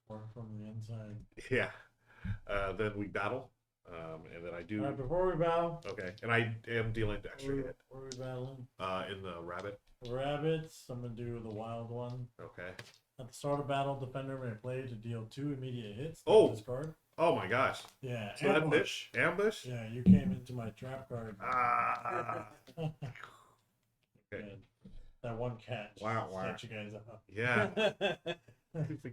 work from the inside. Yeah. Then we battle. And then I do. Alright, before we battle. Okay. And I am dealing extra hit. Where are we battling? In the rabbit. Rabbits. I'm gonna do the wild one. Okay. At the start of battle, defender may play to deal 2 immediate hits. Oh! This card. Oh my gosh. Yeah. So ambush. Ambush? Yeah, you came into my trap card. Ah. Okay. Good. That one cat. Wow. Set you guys up. Yeah.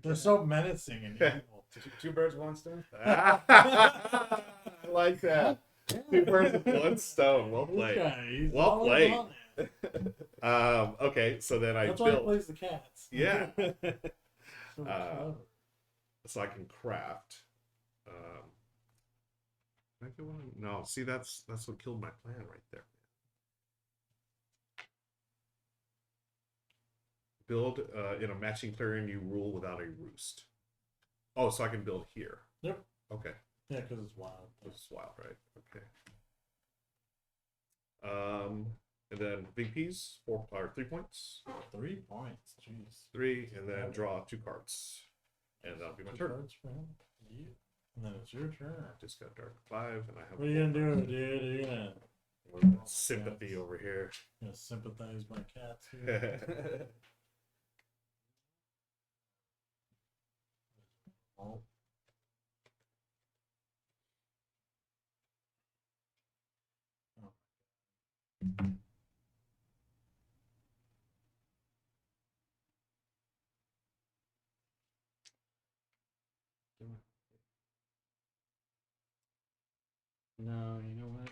They're so menacing and evil. 2 birds, 1 stone. I like that. 2 birds with 1 stone. Well played. Okay, Well played. Okay, so then I That's why he built. plays the cats. Yeah. So clever. So I can craft. Can I get one? No, see that's what killed my plan right there. Build in a matching clearing you rule without a roost. Oh, so I can build here. Yep. Okay. Yeah, because it's wild. This is wild, right? Okay. And then big P's 4 or 3 points. 3 points. Jeez. 3, and then draw 2 cards, and that'll be my 2 turn. cards for him. Yeah. And then it's your turn. Just got dark 5, and I have. What are you gonna do, dude? Are you gonna sympathy over here? sympathize my cats here? Oh. No, you know what?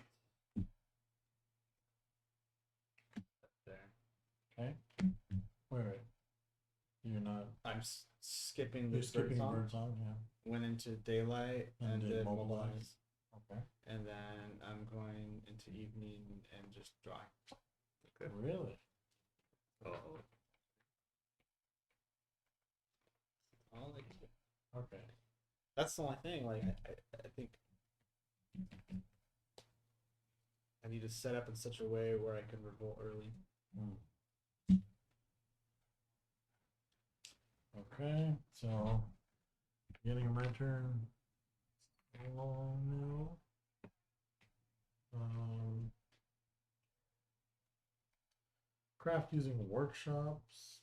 There. Okay. Wait. You're not. I'm skipping the You're skipping bird bird song, yeah. Went into daylight and did did mobilize. mobilize. Okay. And then I'm going into evening and just dry. Okay. Really? Uh-oh. All I can do. Okay. That's the only thing. Like I think I need to set up in such a way where I can revolt early. Okay, so beginning of my turn. Oh no. Craft using workshops.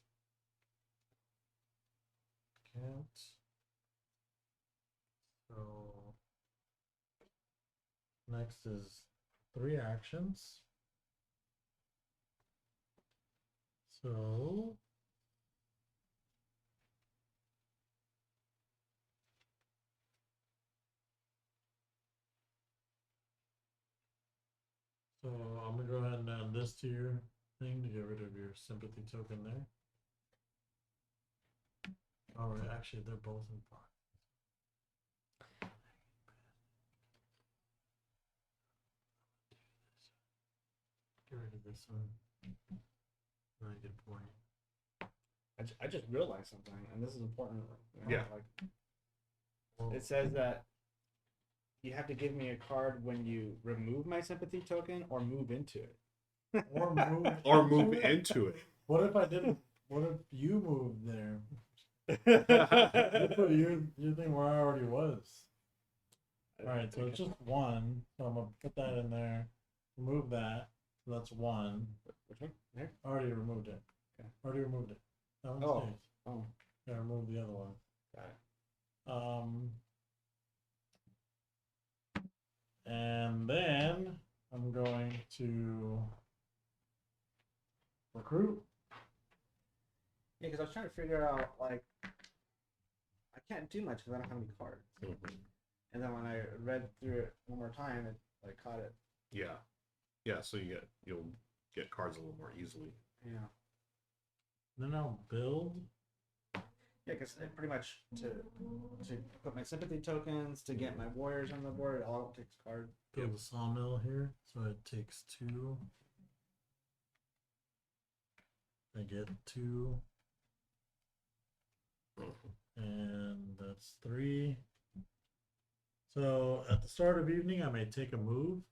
Can't. So next is 3 actions. So I'm gonna go ahead and add this to your thing to get rid of your sympathy token there. Oh, right, actually, they're both in fire. Get rid of this one. Really good point. I just realized something, and this is important. Yeah. Like, it says that you have to give me a card when you remove my sympathy token or move into it. Or move into it. What if I didn't? What if you moved there? You put your thing where I already was. Alright, so it's just 1. So I'm gonna put that in there. Remove that. So that's 1. Which one? There? I already removed it. Okay. Already removed it. That one Oh. stays. Oh. Gotta remove the other one. Got it. And then I'm going to recruit. Yeah, because I was trying to figure out, like, I can't do much because I don't have any cards. Mhm. And then when I read through it one more time, it like caught it. Yeah. Yeah, so you'll get cards a little more easily. Yeah. Then I'll build. Yeah, because pretty much to put my sympathy tokens, to get my warriors on the board, it all takes card. Build a sawmill here. So it takes 2. I get 2. And that's 3. So at the start of evening, I may take a move.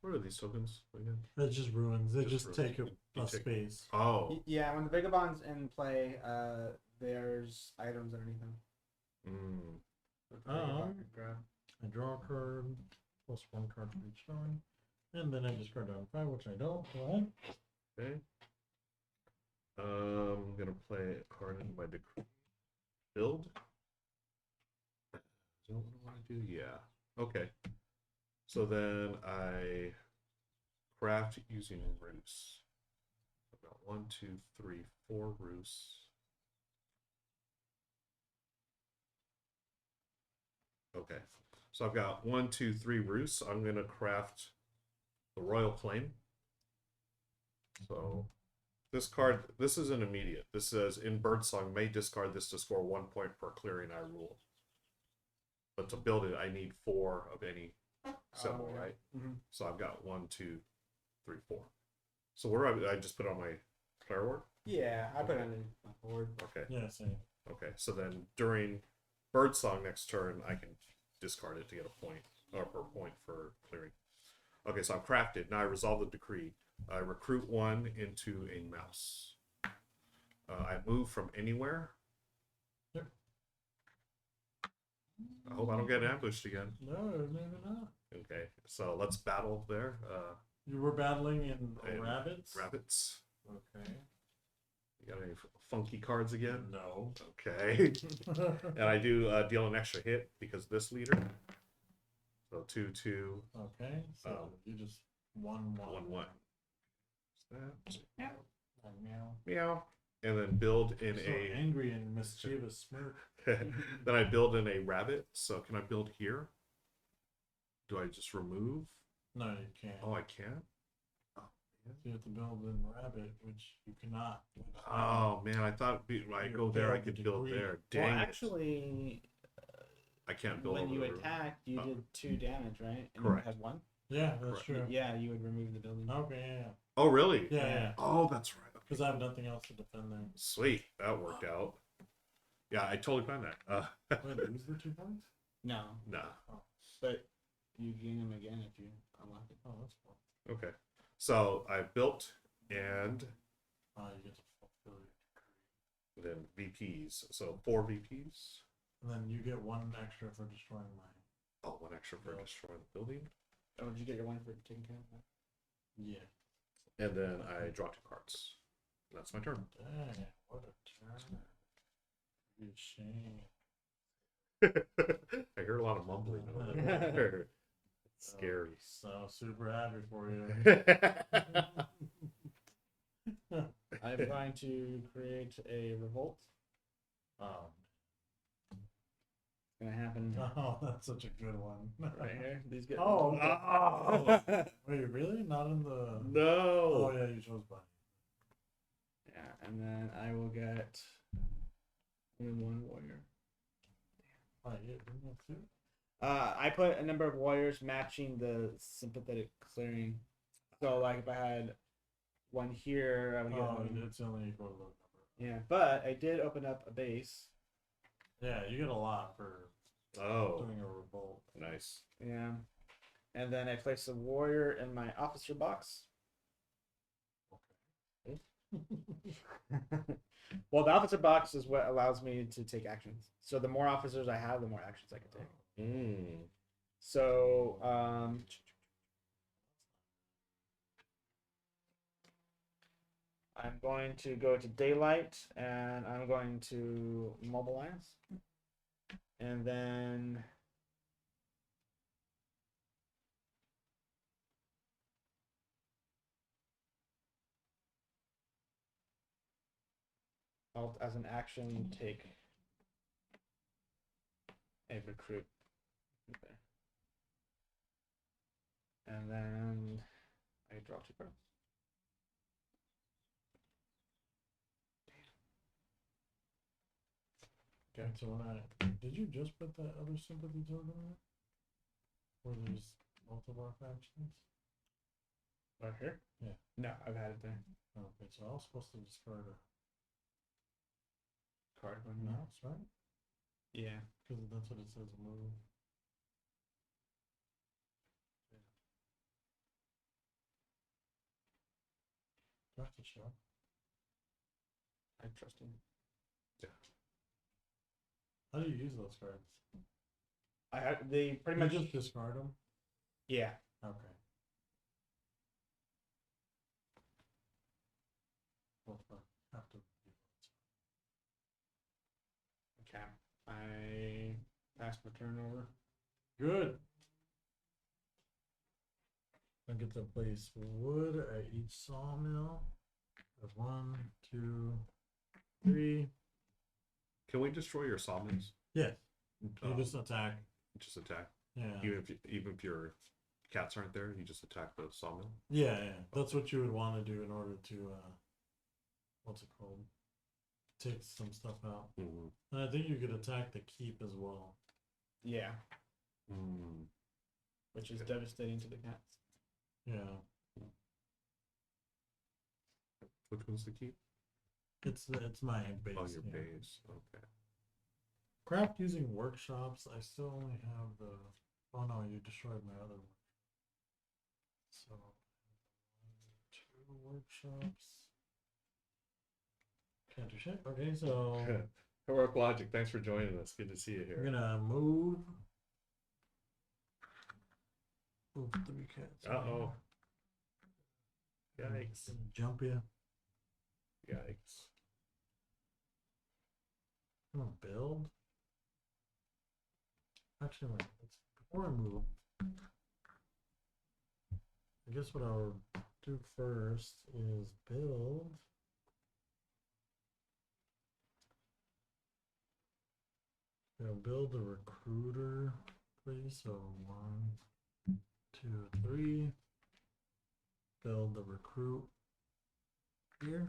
What are these tokens again? That just ruins. They Just just ruins. take a space. Oh. Yeah, when the Vagabond's in play, there's items underneath them. Mm. that the Vagabond can grab. I draw a card, plus 1 card for each turn. And then I discard down 5, which I don't. Go ahead. Okay. I'm gonna play a card in my decree. Build. Is that what I want to do? Yeah. Okay. So then I craft using roosts. I've got 1, 2, 3, 4 roosts. Okay. So I've got 1, 2, 3 roosts. I'm gonna craft the Royal Claim. So this card, this is an immediate. This says in Birdsong, may discard this to score 1 point per clearing I rule. But to build it, I need 4 of any symbol, yeah. right? Mm-hmm. So I've got 1, 2, 3, 4. So where do I just put it on my player ward? Yeah, I put it on the board. Okay. Yeah, same. Okay. So then during Birdsong next turn, I can discard it to get a point, or per point for clearing. Okay, so I've crafted. Now I resolve the decree. I recruit 1 into a mouse. I move from anywhere. Yep. I hope I don't get ambushed again. No, maybe not. Okay, so let's battle there. You were battling in And rabbits? Rabbits. Okay. You got any funky cards again? No. Okay. And I do deal an extra hit because of this leader. So 2, 2. Okay, so you just 1, 1. 1, 1. That. Yeah. Meow. Meow. And then build in So a. angry and mischievous smirk. Then I build in a rabbit. So can I build here? Do I just remove? No, you can't. Oh, I can? You have to build in rabbit, which you cannot. Oh, man. I thought I go there, I could build there. Dang Well, it. actually, I can't build when over you the room. attacked, you did 2 damage, right? And Correct. You had 1. Yeah, that's Right. true. Yeah, you would remove the building. Okay, yeah. Oh, really? Yeah, yeah. Oh, that's right. Okay. Because I have nothing else to defend there. Sweet, that worked out. Yeah, I totally found that. Wait, lose the 2 points? No, Nah. but you gain them again if you unlock it. Oh, that's cool. Okay. So I built and You get to fulfill it. then VPs. So 4 VPs. And then you get 1 extra for destroying mine. Oh, 1 extra for destroying the building. Oh, did you get your one for taking care of that? Yeah. And then I draw 2 cards. That's my turn. Dang, what a turn. Pretty shame. I hear a lot of mumbling over there. It's scary. So super happy for you. I'm going to create a revolt. It's gonna happen Oh, that's such a good one. right here. These get Oh, Oh, wait, really? Not in the. no. Oh, yeah, you chose bunny. yeah, and then I will get one warrior. Oh, yeah, didn't you too? I put a number of warriors matching the sympathetic clearing. So like if I had one here, I would get Oh, one. it's only equal to the number. Yeah, but I did open up a base. Yeah, you get a lot for Oh, doing a revolt. nice. Yeah. And then I place a warrior in my officer box. Well, the officer box is what allows me to take actions. So the more officers I have, the more actions I can take. So, I'm going to go to daylight and I'm going to mobilize. And then I'll, as an action, take a recruit. Okay. And then I draw 2 cards. Okay, so when did you just put that other sympathy token in? Where there's multiple factions? Right here? Yeah. No, I've had it there. Okay, so I was supposed to discard a Card one. mouse, right? Yeah. Because that's what it says move. Do I have to show? I trust him. How do you use those cards? I had they pretty You much just discard them? yeah. Okay. Well, I have to. Okay. I passed my turn over. Good. I get to place wood at each sawmill. There's 1, 2, 3. Can we destroy your sawmills? Yes. Uh, You just attack. just attack. Yeah. Even if your cats aren't there, you just attack the sawmill. Yeah, yeah. That's what you would want to do in order to what's it called? Take some stuff out. Mm-hmm. And I think you could attack the keep as well. Yeah. Mm. Which is devastating to the cats. Yeah. Which one's the key? It's my base. Oh, your yeah. base. Okay. Craft using workshops. I still only have the. Oh no, you destroyed my other one. So, 2 workshops. Can't do shit. Okay, so Heroic Logic, thanks for joining us. Good to see you we're here. gonna move. Move 3 cats. Uh-oh. Yikes. Jump you. Yikes. I'm gonna build. Actually, wait. Before I move, I guess what I'll do first is build. Build a recruiter, please. So 1, 2, 3. Build the recruit here.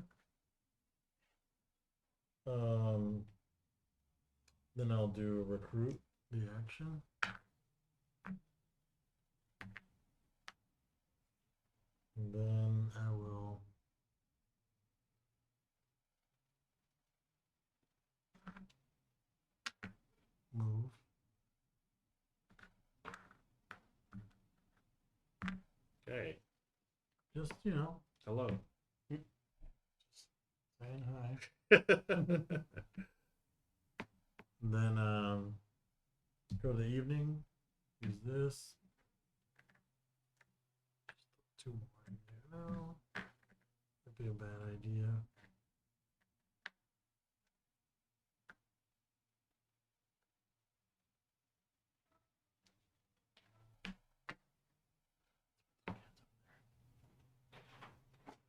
Then I'll do recruit the action. And then I will move. Okay. Just, Hello. saying hi. And then go to the evening. Use this. Just 2 more in there. No. That'd be a bad idea.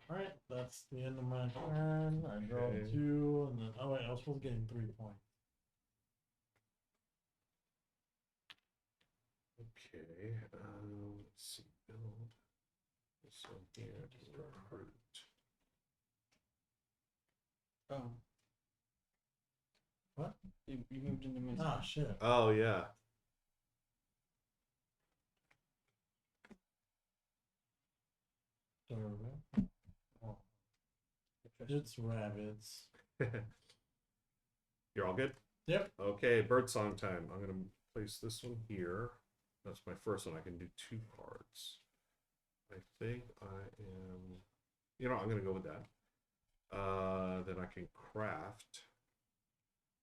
Alright, that's the end of my turn. I draw Okay. 2, and then oh wait, I was supposed to get 3 points. Okay. Let's see. Build. So here, recruit. Oh. What? You moved into my. Ah shit. Oh yeah. Oh. It's rabbits. You're all good? Yep. Okay, birdsong time. I'm gonna place this one here. That's my first one. I can do 2 cards. I think I am. I'm gonna go with that. Then I can craft.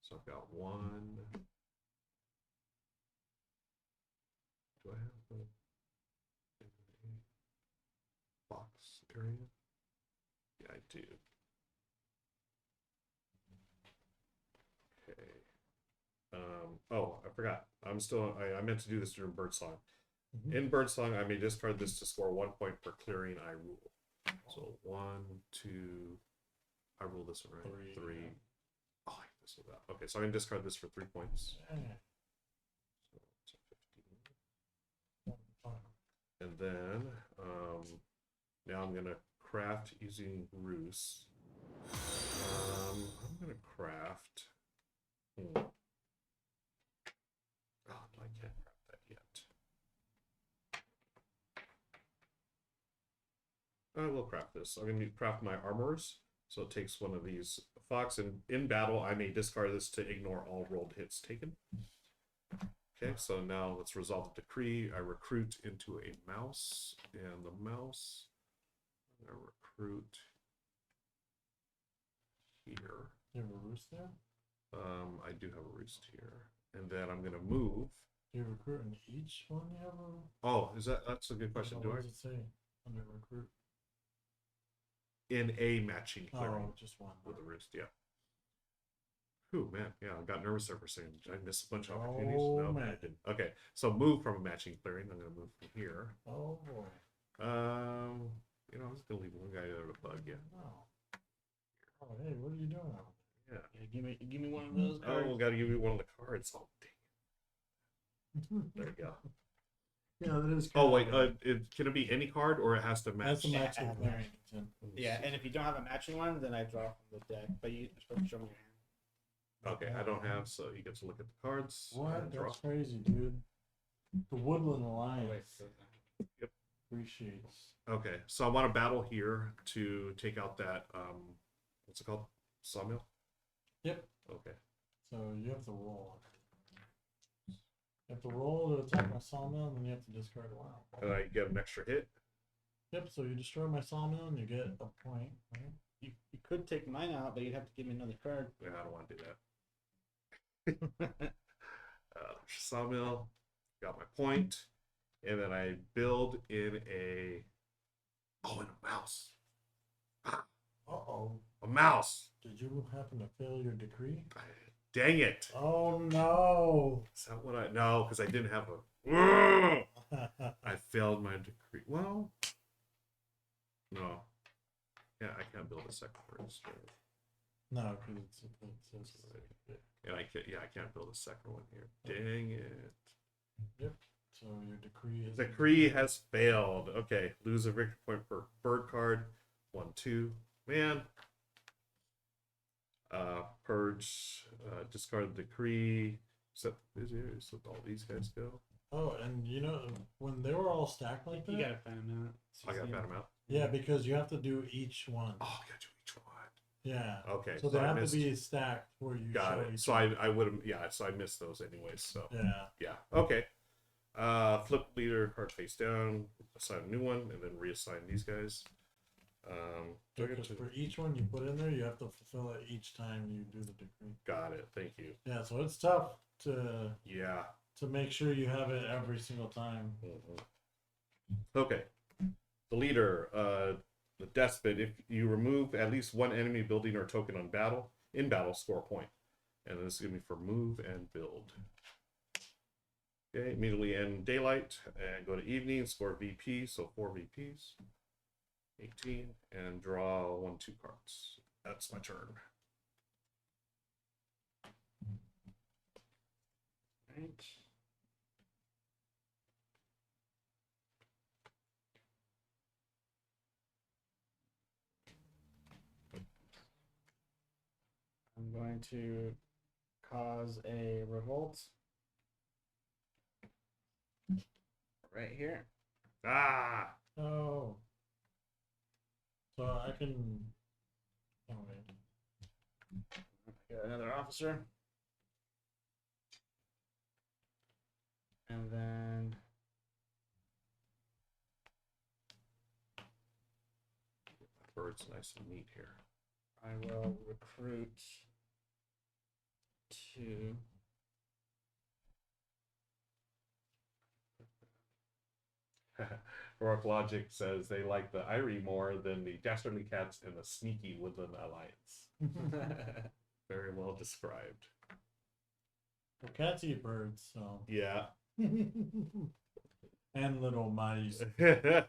So I've got 1. Do I have the box area? Yeah, I do. Okay. Oh, I forgot. I meant to do this during birdsong. Mhm. In birdsong, I may discard this to score 1 point per clearing I rule. So 1, 2. I rule this one, right? 3. Yeah. Oh, I this with that. Okay, so I can discard this for 3 points. Yeah. So it's a 15. And then now I'm gonna craft using Roost. I'm gonna craft. Oh, I can't craft that yet. I will craft this. I'm gonna craft my armors. So it takes one of these fox, and in battle I may discard this to ignore all rolled hits taken. Okay, so now let's resolve the decree. I recruit into a mouse, and the mouse I'm gonna recruit here. You have a roost there? I do have a roost here. And then I'm gonna move. Do you recruit in each one you have a Oh, that's a good question. Do what I? does it say under recruit? In a matching clearing Oh, just one. with a roost, yeah. Whew, man, yeah, I got nervous there for a second. Did I miss a bunch of opportunities? Oh, No, I man. didn't. Okay, so move from a matching clearing. I'm gonna move from here. Oh boy. I'm just gonna leave one guy there to bug you. Oh. Oh hey, what are you doing? Yeah. Yeah, give me one of those cards. Oh, gotta give you one of the cards. Oh, dang. There you go. Yeah, that is. Oh wait, can it be any card or it has to match? That's a matching Yeah, clearing. Yeah, and if you don't have a matching one, then I draw from the deck. But you're supposed to show me your hand. Okay, I don't have, so you get to look at the cards. What? and draw. That's crazy, dude. The Woodland Oh, Alliance wait, so Yep. appreciates. Okay, so I want to battle here to take out that what's it called? Sawmill? Yep. Okay. So you have to roll. You have to roll to attack my sawmill, and then you have to discard one. And I get an extra hit. Yep. So you destroy my sawmill, and you get a point. Right? you could take mine out, but you'd have to give me another card. Yeah, I don't want to do that. Sawmill, got my point, and then I build in a mouse. Uh-oh. A mouse. Did you happen to fail your decree? Dang it. Oh no. Is that what I no, because I didn't have a I failed my decree. Well, no. Yeah, I can't build a second one. No, because it's And I can't build a second one here. Dang it. Yep. So your decree is Decree has failed. Okay, lose a victory point per bird card. 1, 2. Man. Purge, discard the decree. Set all these guys go. Oh, and when they were all stacked like that, You gotta fan them out. I gotta bat them out. Yeah, because you have to do each one. Oh, got you each one. Yeah. Okay. So they I have missed. to be stacked where you Got show it. each So one. I would have, yeah. So I missed those anyways. So Yeah. yeah. Okay. Flip leader card face down. Assign a new one, and then reassign these guys. Do I get Because to? for each one you put in there, you have to fulfill it each time you do the decree. Got it. Thank you. Yeah, so it's tough to Yeah. make sure you have it every single time. Okay. The leader, the despot. If you remove at least one enemy building or token on in battle, score a point. And this is gonna be for move and build. Okay, immediately end daylight and go to evening, score VP, so 4 VPs. 18, and draw 1-2 cards. That's my turn. Right. I'm going to cause a revolt right here. Ah! Oh. So I can. Oh, wait. Got another officer. And then Bird's nice and neat here. I will recruit 2. Heroic Logic says they like the Irie more than the Dastardly Cats and the Sneaky Woodland Alliance. Very well described. Well, cats eat birds, so. Yeah. And little mice. Right,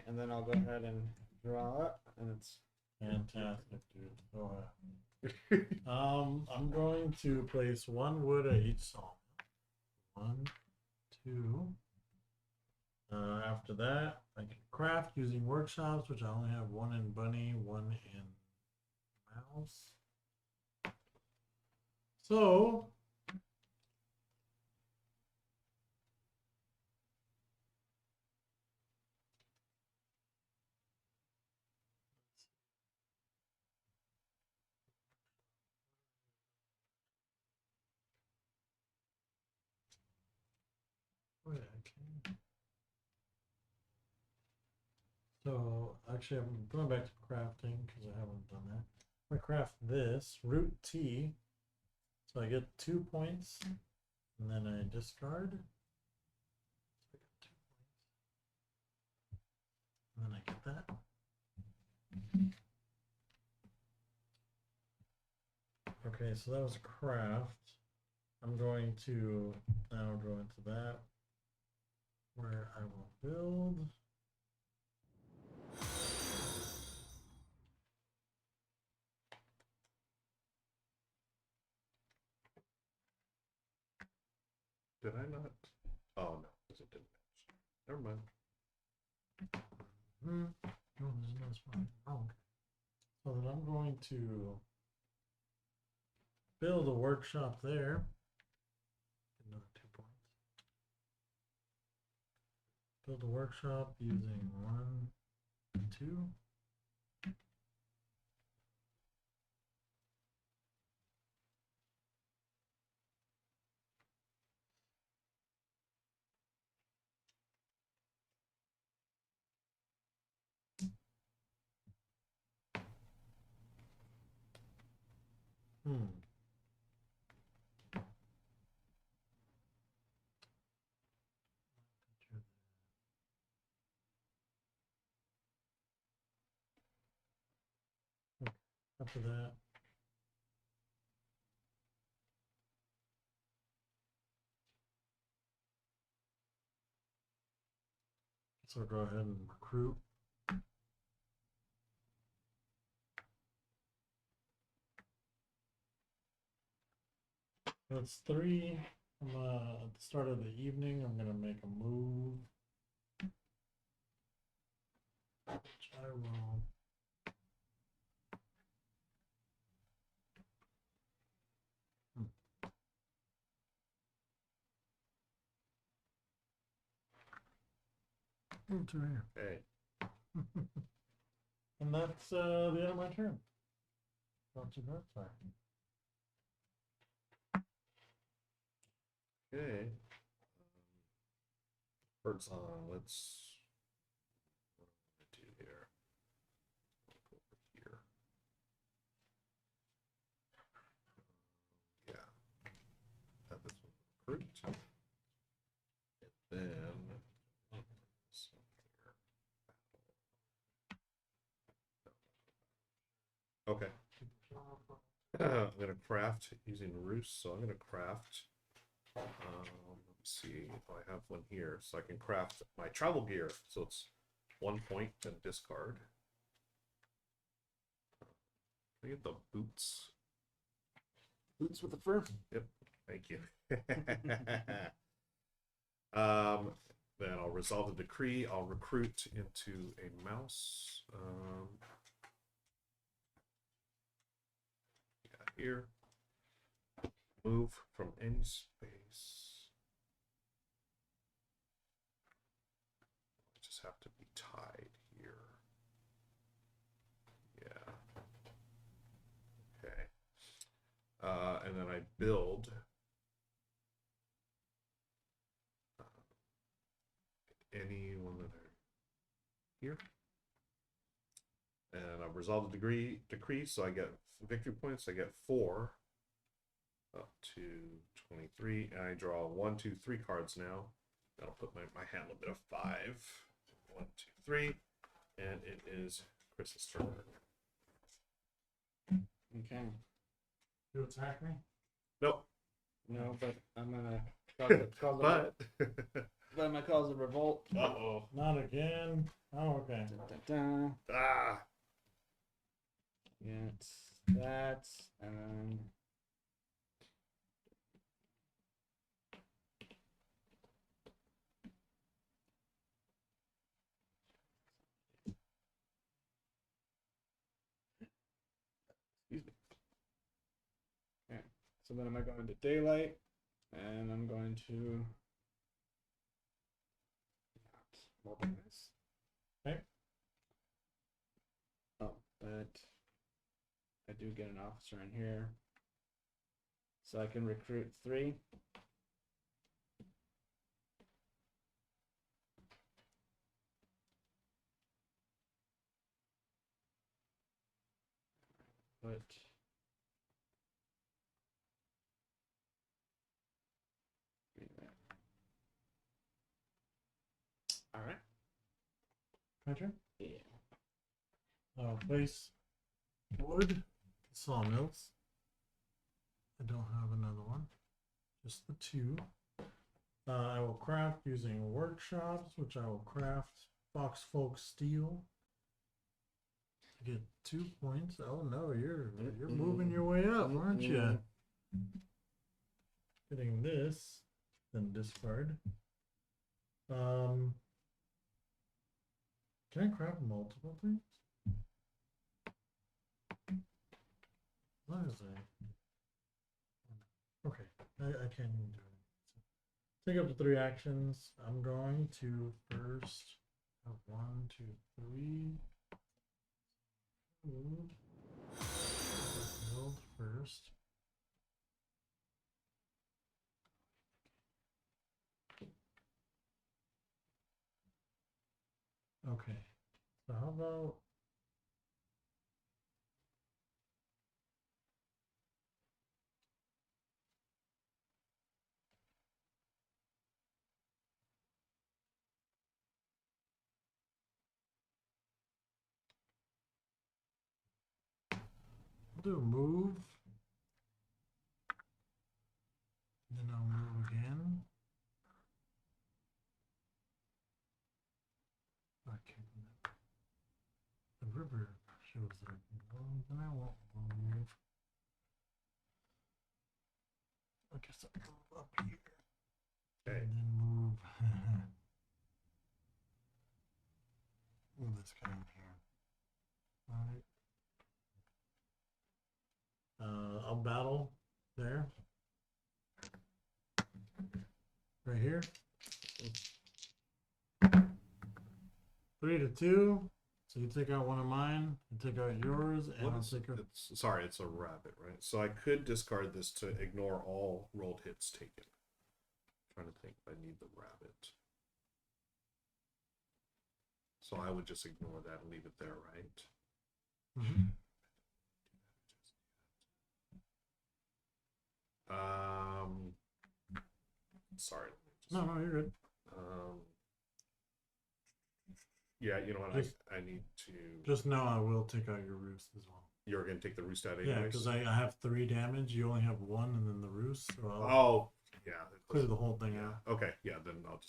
and then I'll go ahead and draw up, and it's Fantastic, dude. Go ahead. I'm going to place 1 wood at each song. 1, 2. After that, I can craft using workshops, which I only have 1 in bunny, 1 in mouse. So wait, I can. So actually, I'm going back to crafting because I haven't done that. I'm gonna craft this root T, so I get 2 points, and then I discard. So I get 2 points, and then I get that. Okay, so that was a craft. I'm going to now go into that, where I will build. Did I not? Oh, no, because it didn't match. Never mind. No, there's no spot. Oh, okay. So then I'm going to build a workshop there. Another 2 points. Build a workshop using 1, 2. After that, so go ahead and recruit. That's 3. At the start of the evening, I'm gonna make a move, which I will. Oh, it's right here. Okay. And that's the end of my turn. Not too bad. Sorry. Okay. Birds on. Let's. What do I do here? Go over here. Yeah. Have this one recruit. And then. Okay. I'm gonna craft using roost, so I'm gonna craft. Let me see if I have one here, so I can craft my travel gear. So it's 1 point and discard. Can I get the boots? Boots with the fur. Yep. Thank you. Then I'll resolve the decree. I'll recruit into a mouse. Here, move from any space. I just have to be tied here. Yeah. Okay. And then I build any one that are here. And I've resolved the decree, so I get victory points. I get 4 up to 23, and I draw 1, 2, 3 cards now. That'll put my hand limit of 5. 1, 2, 3, and it is Chris's turn. Okay. You attack me? Nope. No, but I'm gonna cause But but I'm gonna cause a revolt. uh-oh. Not again. Oh, okay. Da, da, da. Ah. Yeah, it's that. Excuse me. Okay. So then I'm gonna go into daylight, and I'm going to mobilize. Okay. Oh, but I do get an officer in here, so I can recruit 3. But all right. My turn? Yeah. Place wood, sawmills. I don't have another one. Just the 2. I will craft using workshops, which I will craft Foxfolk steel. I get 2 points. Oh no, you're moving your way up, aren't you? Getting this, then discard. Can I craft multiple things? What is that? Okay, I can't even do it. So, take up to 3 actions. I'm going to first have 1, 2, 3. Build first. Okay, so how about I'll do a move, then I'll move again. I can't. The river shows that I can go, then I won't move. I guess I'll move up here. Okay. And then move. Move this guy in here. Alright. I'll battle there. Right here. 3 to 2. So you take out one of mine, and take out yours, and I'll take out. Sorry, it's a rabbit, right? So I could discard this to ignore all rolled hits taken. I'm trying to think if I need the rabbit. So I would just ignore that and leave it there, right? Mhm. Sorry. No, you're good. Yeah, you know what? I need to. Just know I will take out your roost as well. You're gonna take the roost out Yeah, anyways. because I have 3 damage. You only have 1, and then the roost. So I'll Oh, yeah. clear the whole thing Yeah. out. Okay. Yeah. Then I'll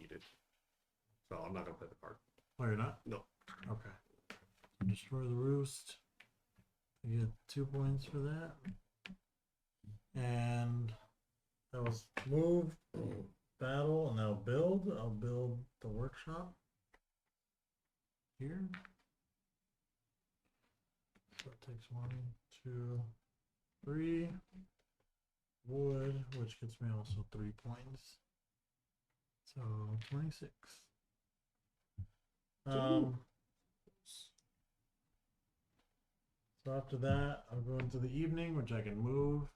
eat it. So I'm not gonna play the card. Oh, you're not? No. Okay. Destroy the roost. You get 2 points for that. And that was move, battle, and now build. I'll build the workshop here. So it takes 1, 2, 3 wood, which gets me also 3 points. So 26. So after that, I'll go into the evening, which I can move.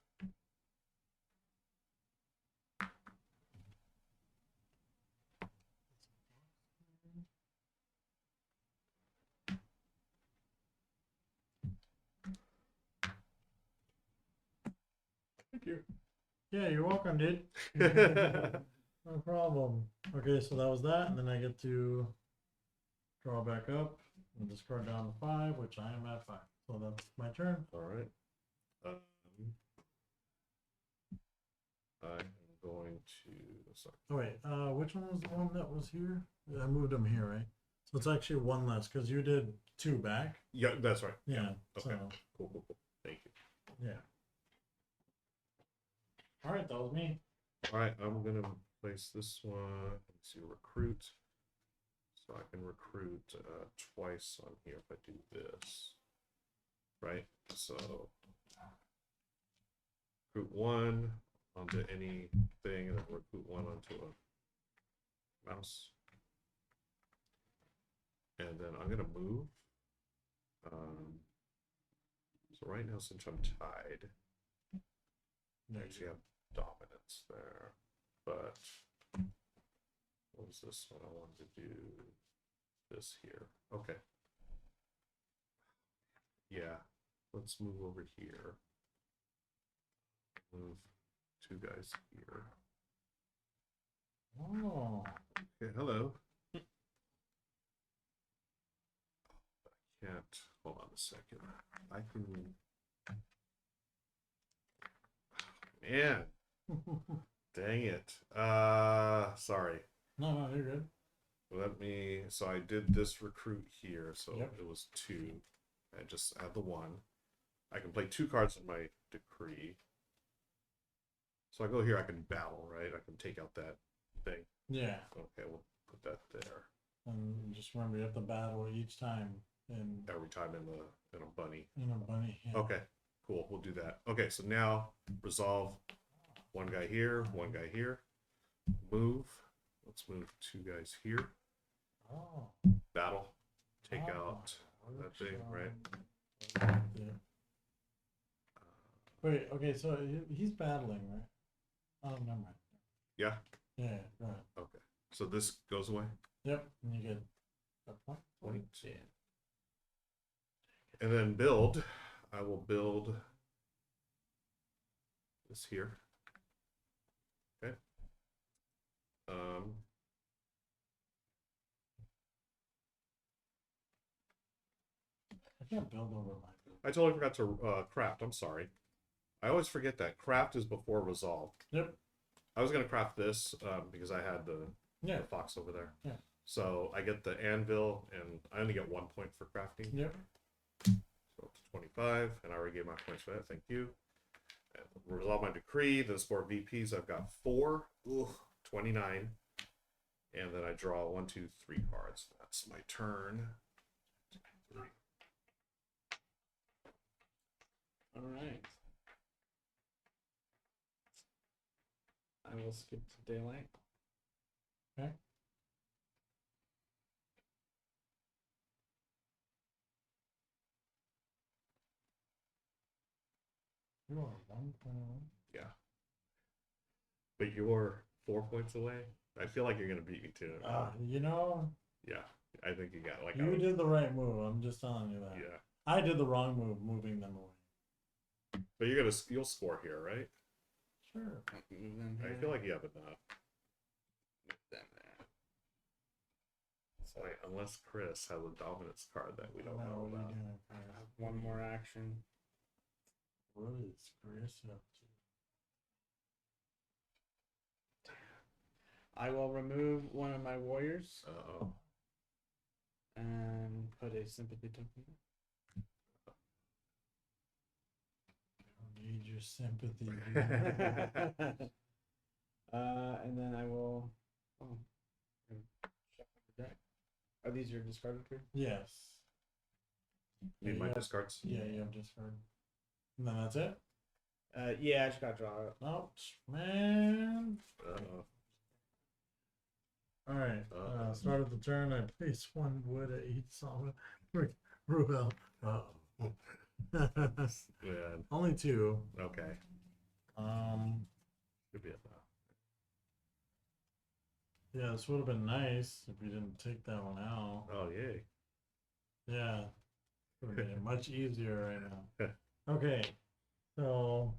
Thank you. Yeah, you're welcome, dude. No problem. Okay, so that was that, and then I get to draw back up and discard down to 5, which I am at 5. So that's my turn. All right. I'm going to. Sorry. Oh wait, which one was the one that was here? I moved them here, right? So it's actually 1 less because you did 2 back. Yeah, that's right. Yeah. Okay. So Cool. Thank you. yeah. All right, that was me. All right, I'm gonna place this one. Let's see, recruit. So I can recruit twice on here if I do this. Right. So recruit 1 onto anything, and then recruit 1 onto a mouse. And then I'm gonna move. So right now, since I'm tied, I actually have dominance there. But what was this one? I wanted to do this here. Okay. Yeah. Let's move over here. Move 2 guys here. Oh. Okay, hello. I can't. Hold on a second. I can. Man. Dang it. Sorry. No, you're good. So I did this recruit here, so Yep. it was 2. I just add the 1. I can play 2 cards in my decree. So I go here, I can battle, right? I can take out that thing. Yeah. Okay, we'll put that there. And just remember, you have to battle each time in Every time in a bunny. a bunny. Yeah. Okay, cool. We'll do that. Okay, so now resolve 1 guy here, 1 guy here. Move. Let's move 2 guys here. Oh. Battle. Take Oh. out that thing, right? Yeah. Wait, okay, so he's battling, right? Oh, never mind. Yeah. Yeah, go ahead. Okay. So this goes away. Yep, and you get a point. Point. And then build. I will build this here. Okay. I can't build over my build. I totally forgot to craft. I'm sorry. I always forget that craft is before resolve. Yep. I was gonna craft this because I had the fox over there. Yeah. So I get the anvil, and I only get 1 point for crafting. Yep. So up to 25, and I already gave my points for that. Thank you. And resolve my decree. There's 4 VPs. I've got 4. Ooh, 29. And then I draw 1, 2, 3 cards. That's my turn. 3. All right. I will skip to daylight. Okay. You are 1 point away. Yeah. But you're 4 points away. I feel like you're gonna beat me too. You know, Yeah, I think you got like. you did the right move. I'm just telling you that. Yeah, I did the wrong move, moving them away. but you'll score here, right? Sure. Move them I here. feel like you have enough. Move them there. So, like, unless Chris has a dominance card that we don't Now know what are about. you doing, I Chris? have one more action. What is Chris up to? I will remove one of my warriors Uh-oh. and put a sympathy token. I don't need your sympathy. And then I will. Oh, shuffle the deck. Are these your discarded cards? Yes. Need my Yeah. discards? Yeah, you have discard. And then that's it? Yeah, I just got to draw it. Ouch, man. Uh-oh. Alright, Uh-oh. start of the turn. I place 1 wood at each solid. Ruel. Uh-oh. Man. Only 2. Okay. Should be enough. Yeah, this would have been nice if we didn't take that one out. Oh, yay. Yeah. Would have been much easier right now. Okay. So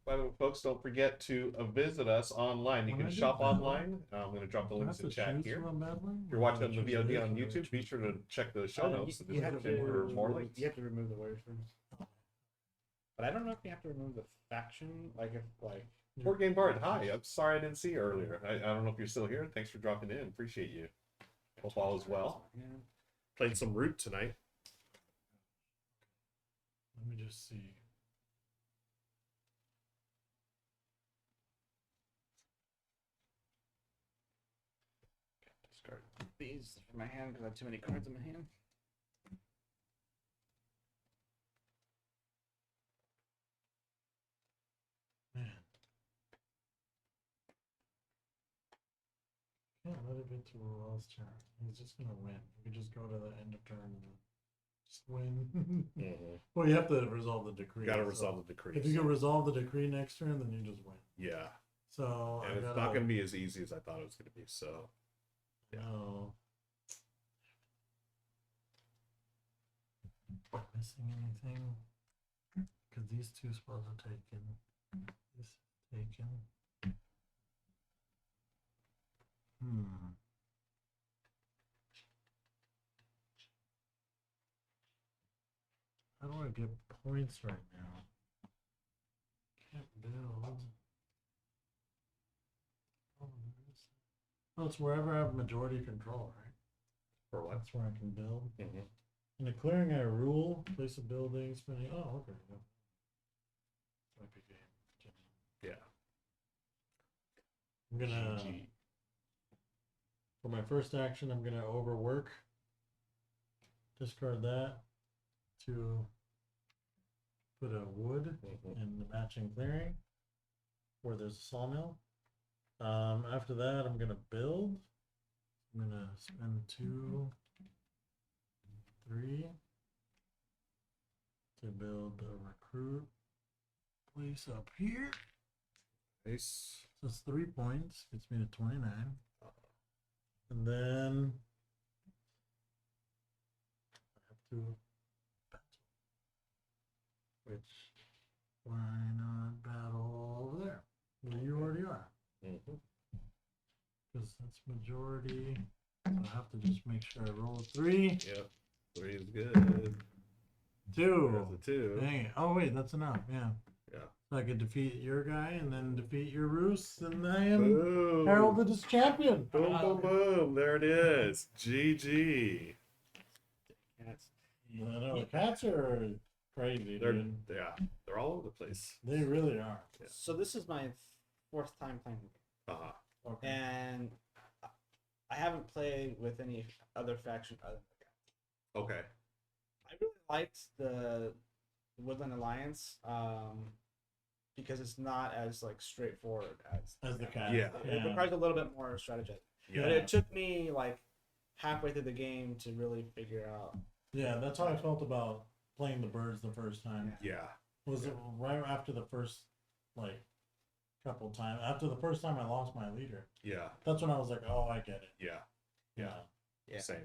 By the way, folks, don't forget to visit us online. You When can I do shop that, online. I'm going to drop the do I links have in to chat choose here. who I'm battling? If you're Or watching do I the choose VOD this on or do I YouTube, be choose- sure to check the show Oh, notes, the you have description for more links. You have to remove the warriors first. But I don't know if you have to remove the faction. Like if like. Board Game Bard, hi. I'm sorry I didn't see you earlier. I don't know if you're still here. Thanks for dropping in. Appreciate you. Hope all is well. Yeah. Playing some Root tonight. Let me just see. Discard these from my hand because I have too many cards in my hand. Man. Can't let it get to Ruel's turn. He's just gonna win. We just go to the end of turn and just win. Mm-hmm. Well, you have to resolve the decree. Got to so resolve the decree. If you can resolve the decree next turn, then you just win. Yeah. So And I it's gotta, not going to be as easy as I thought it was going to be. So, yeah. No. Missing anything? Because these 2 spells are taken. This is taken. How do I get points right now? Can't build. Oh, it's wherever I have majority control, right? For what? That's where I can build. Mm-hmm. In declaring a rule, place a building, spending. Oh, okay. Yeah. Might be game. Yeah. I'm gonna. GG. For my first action, I'm gonna overwork. Discard that to put a wood Mhm. in the matching clearing where there's a sawmill. After that, I'm gonna build. I'm gonna spend 2, 3 to build a recruit place up here. Nice. So it's 3 points, gets me to 29. And then I have to battle. Which, why not battle over there? Where you already are. Mm-hmm. Because that's majority. So I have to just make sure I roll a 3. Yep. 3 is good. 2. There's a 2. Dang it. Oh, wait, that's enough. Yeah. Yeah. So I could defeat your guy and then defeat your Roos, and I am Boom. heralded as champion. Boom, boom, boom. There it is. GG. Cats. I know the cats are crazy, They're, dude. yeah, they're all over the place. They really are. Yeah. So this is my 4th time playing the game. Uh-huh. Okay. And I haven't played with any other faction other than the cats. Okay. I really liked the Woodland Alliance. because it's not as like straightforward as the cat. Yeah. It requires a little bit more strategy. Yeah. But it took me like halfway through the game to really figure out. Yeah, that's how I felt about playing the birds the first time. Yeah. Was it right after the first like couple times? After the first time I lost my leader. Yeah. That's when I was like, oh, I get it. Yeah. Yeah. Same.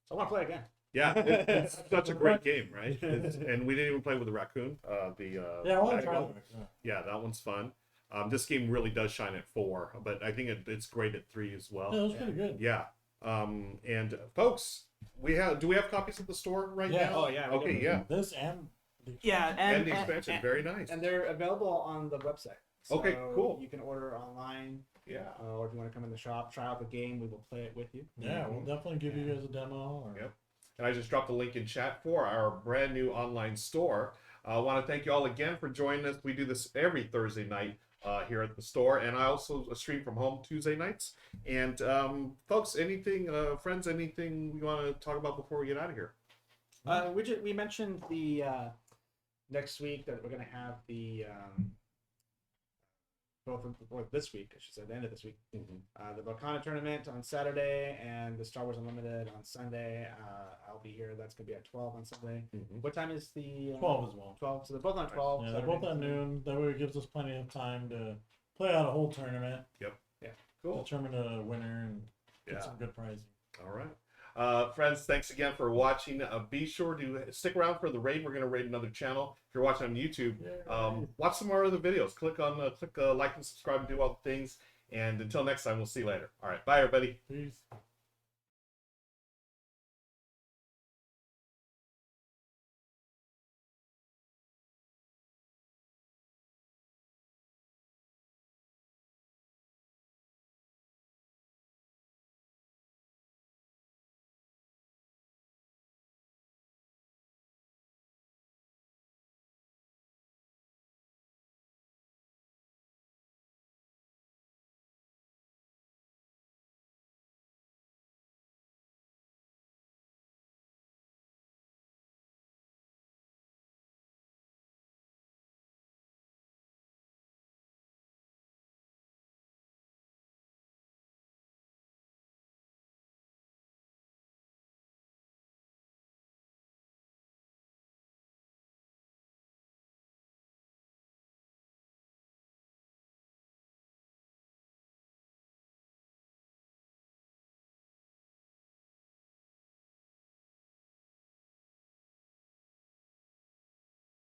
So I want to play again. Yeah, it's such a great game, right? And we didn't even play with the raccoon. Yeah, I want to bag try dog. it. Yeah, that one's fun. This game really does shine at 4, but I think it's great at 3 as well. Yeah, it was pretty good. Yeah. And folks, do we have copies at the store right Yeah. now? Oh yeah. we Okay, definitely- yeah. This and the Yeah, And the expansion, very nice. and they're available on the website. Okay, cool. You can order online, Yeah. or if you want to come in the shop, try out the game. We will play it with you. yeah, we'll definitely give you guys a demo. Or... Yep. And I just dropped a link in chat for our brand new online store. I want to thank you all again for joining us. We do this every Thursday night here at the store, and I also stream from home Tuesday nights. And folks, anything, friends, anything we want to talk about before we get out of here? We mentioned the next week that we're going to have the or this week, I should say, the end of this week, the Volcana tournament on Saturday and the Star Wars Unlimited on Sunday. I'll be here. That's going to be at 12 on Sunday. What time is the 12 as well. 12. So they're both on 12. Yeah, they're Saturday both at and Sunday. noon. That way it gives us plenty of time to play out a whole tournament. Cool. Determine a winner and get Yeah. some good prizing. All right. Friends, thanks again for watching. Be sure to stick around for the raid. We're going to raid another channel. If you're watching on YouTube, watch some more other videos. Click like and subscribe and do all the things. And until next time, we'll see you later. All right. Bye, everybody. Peace.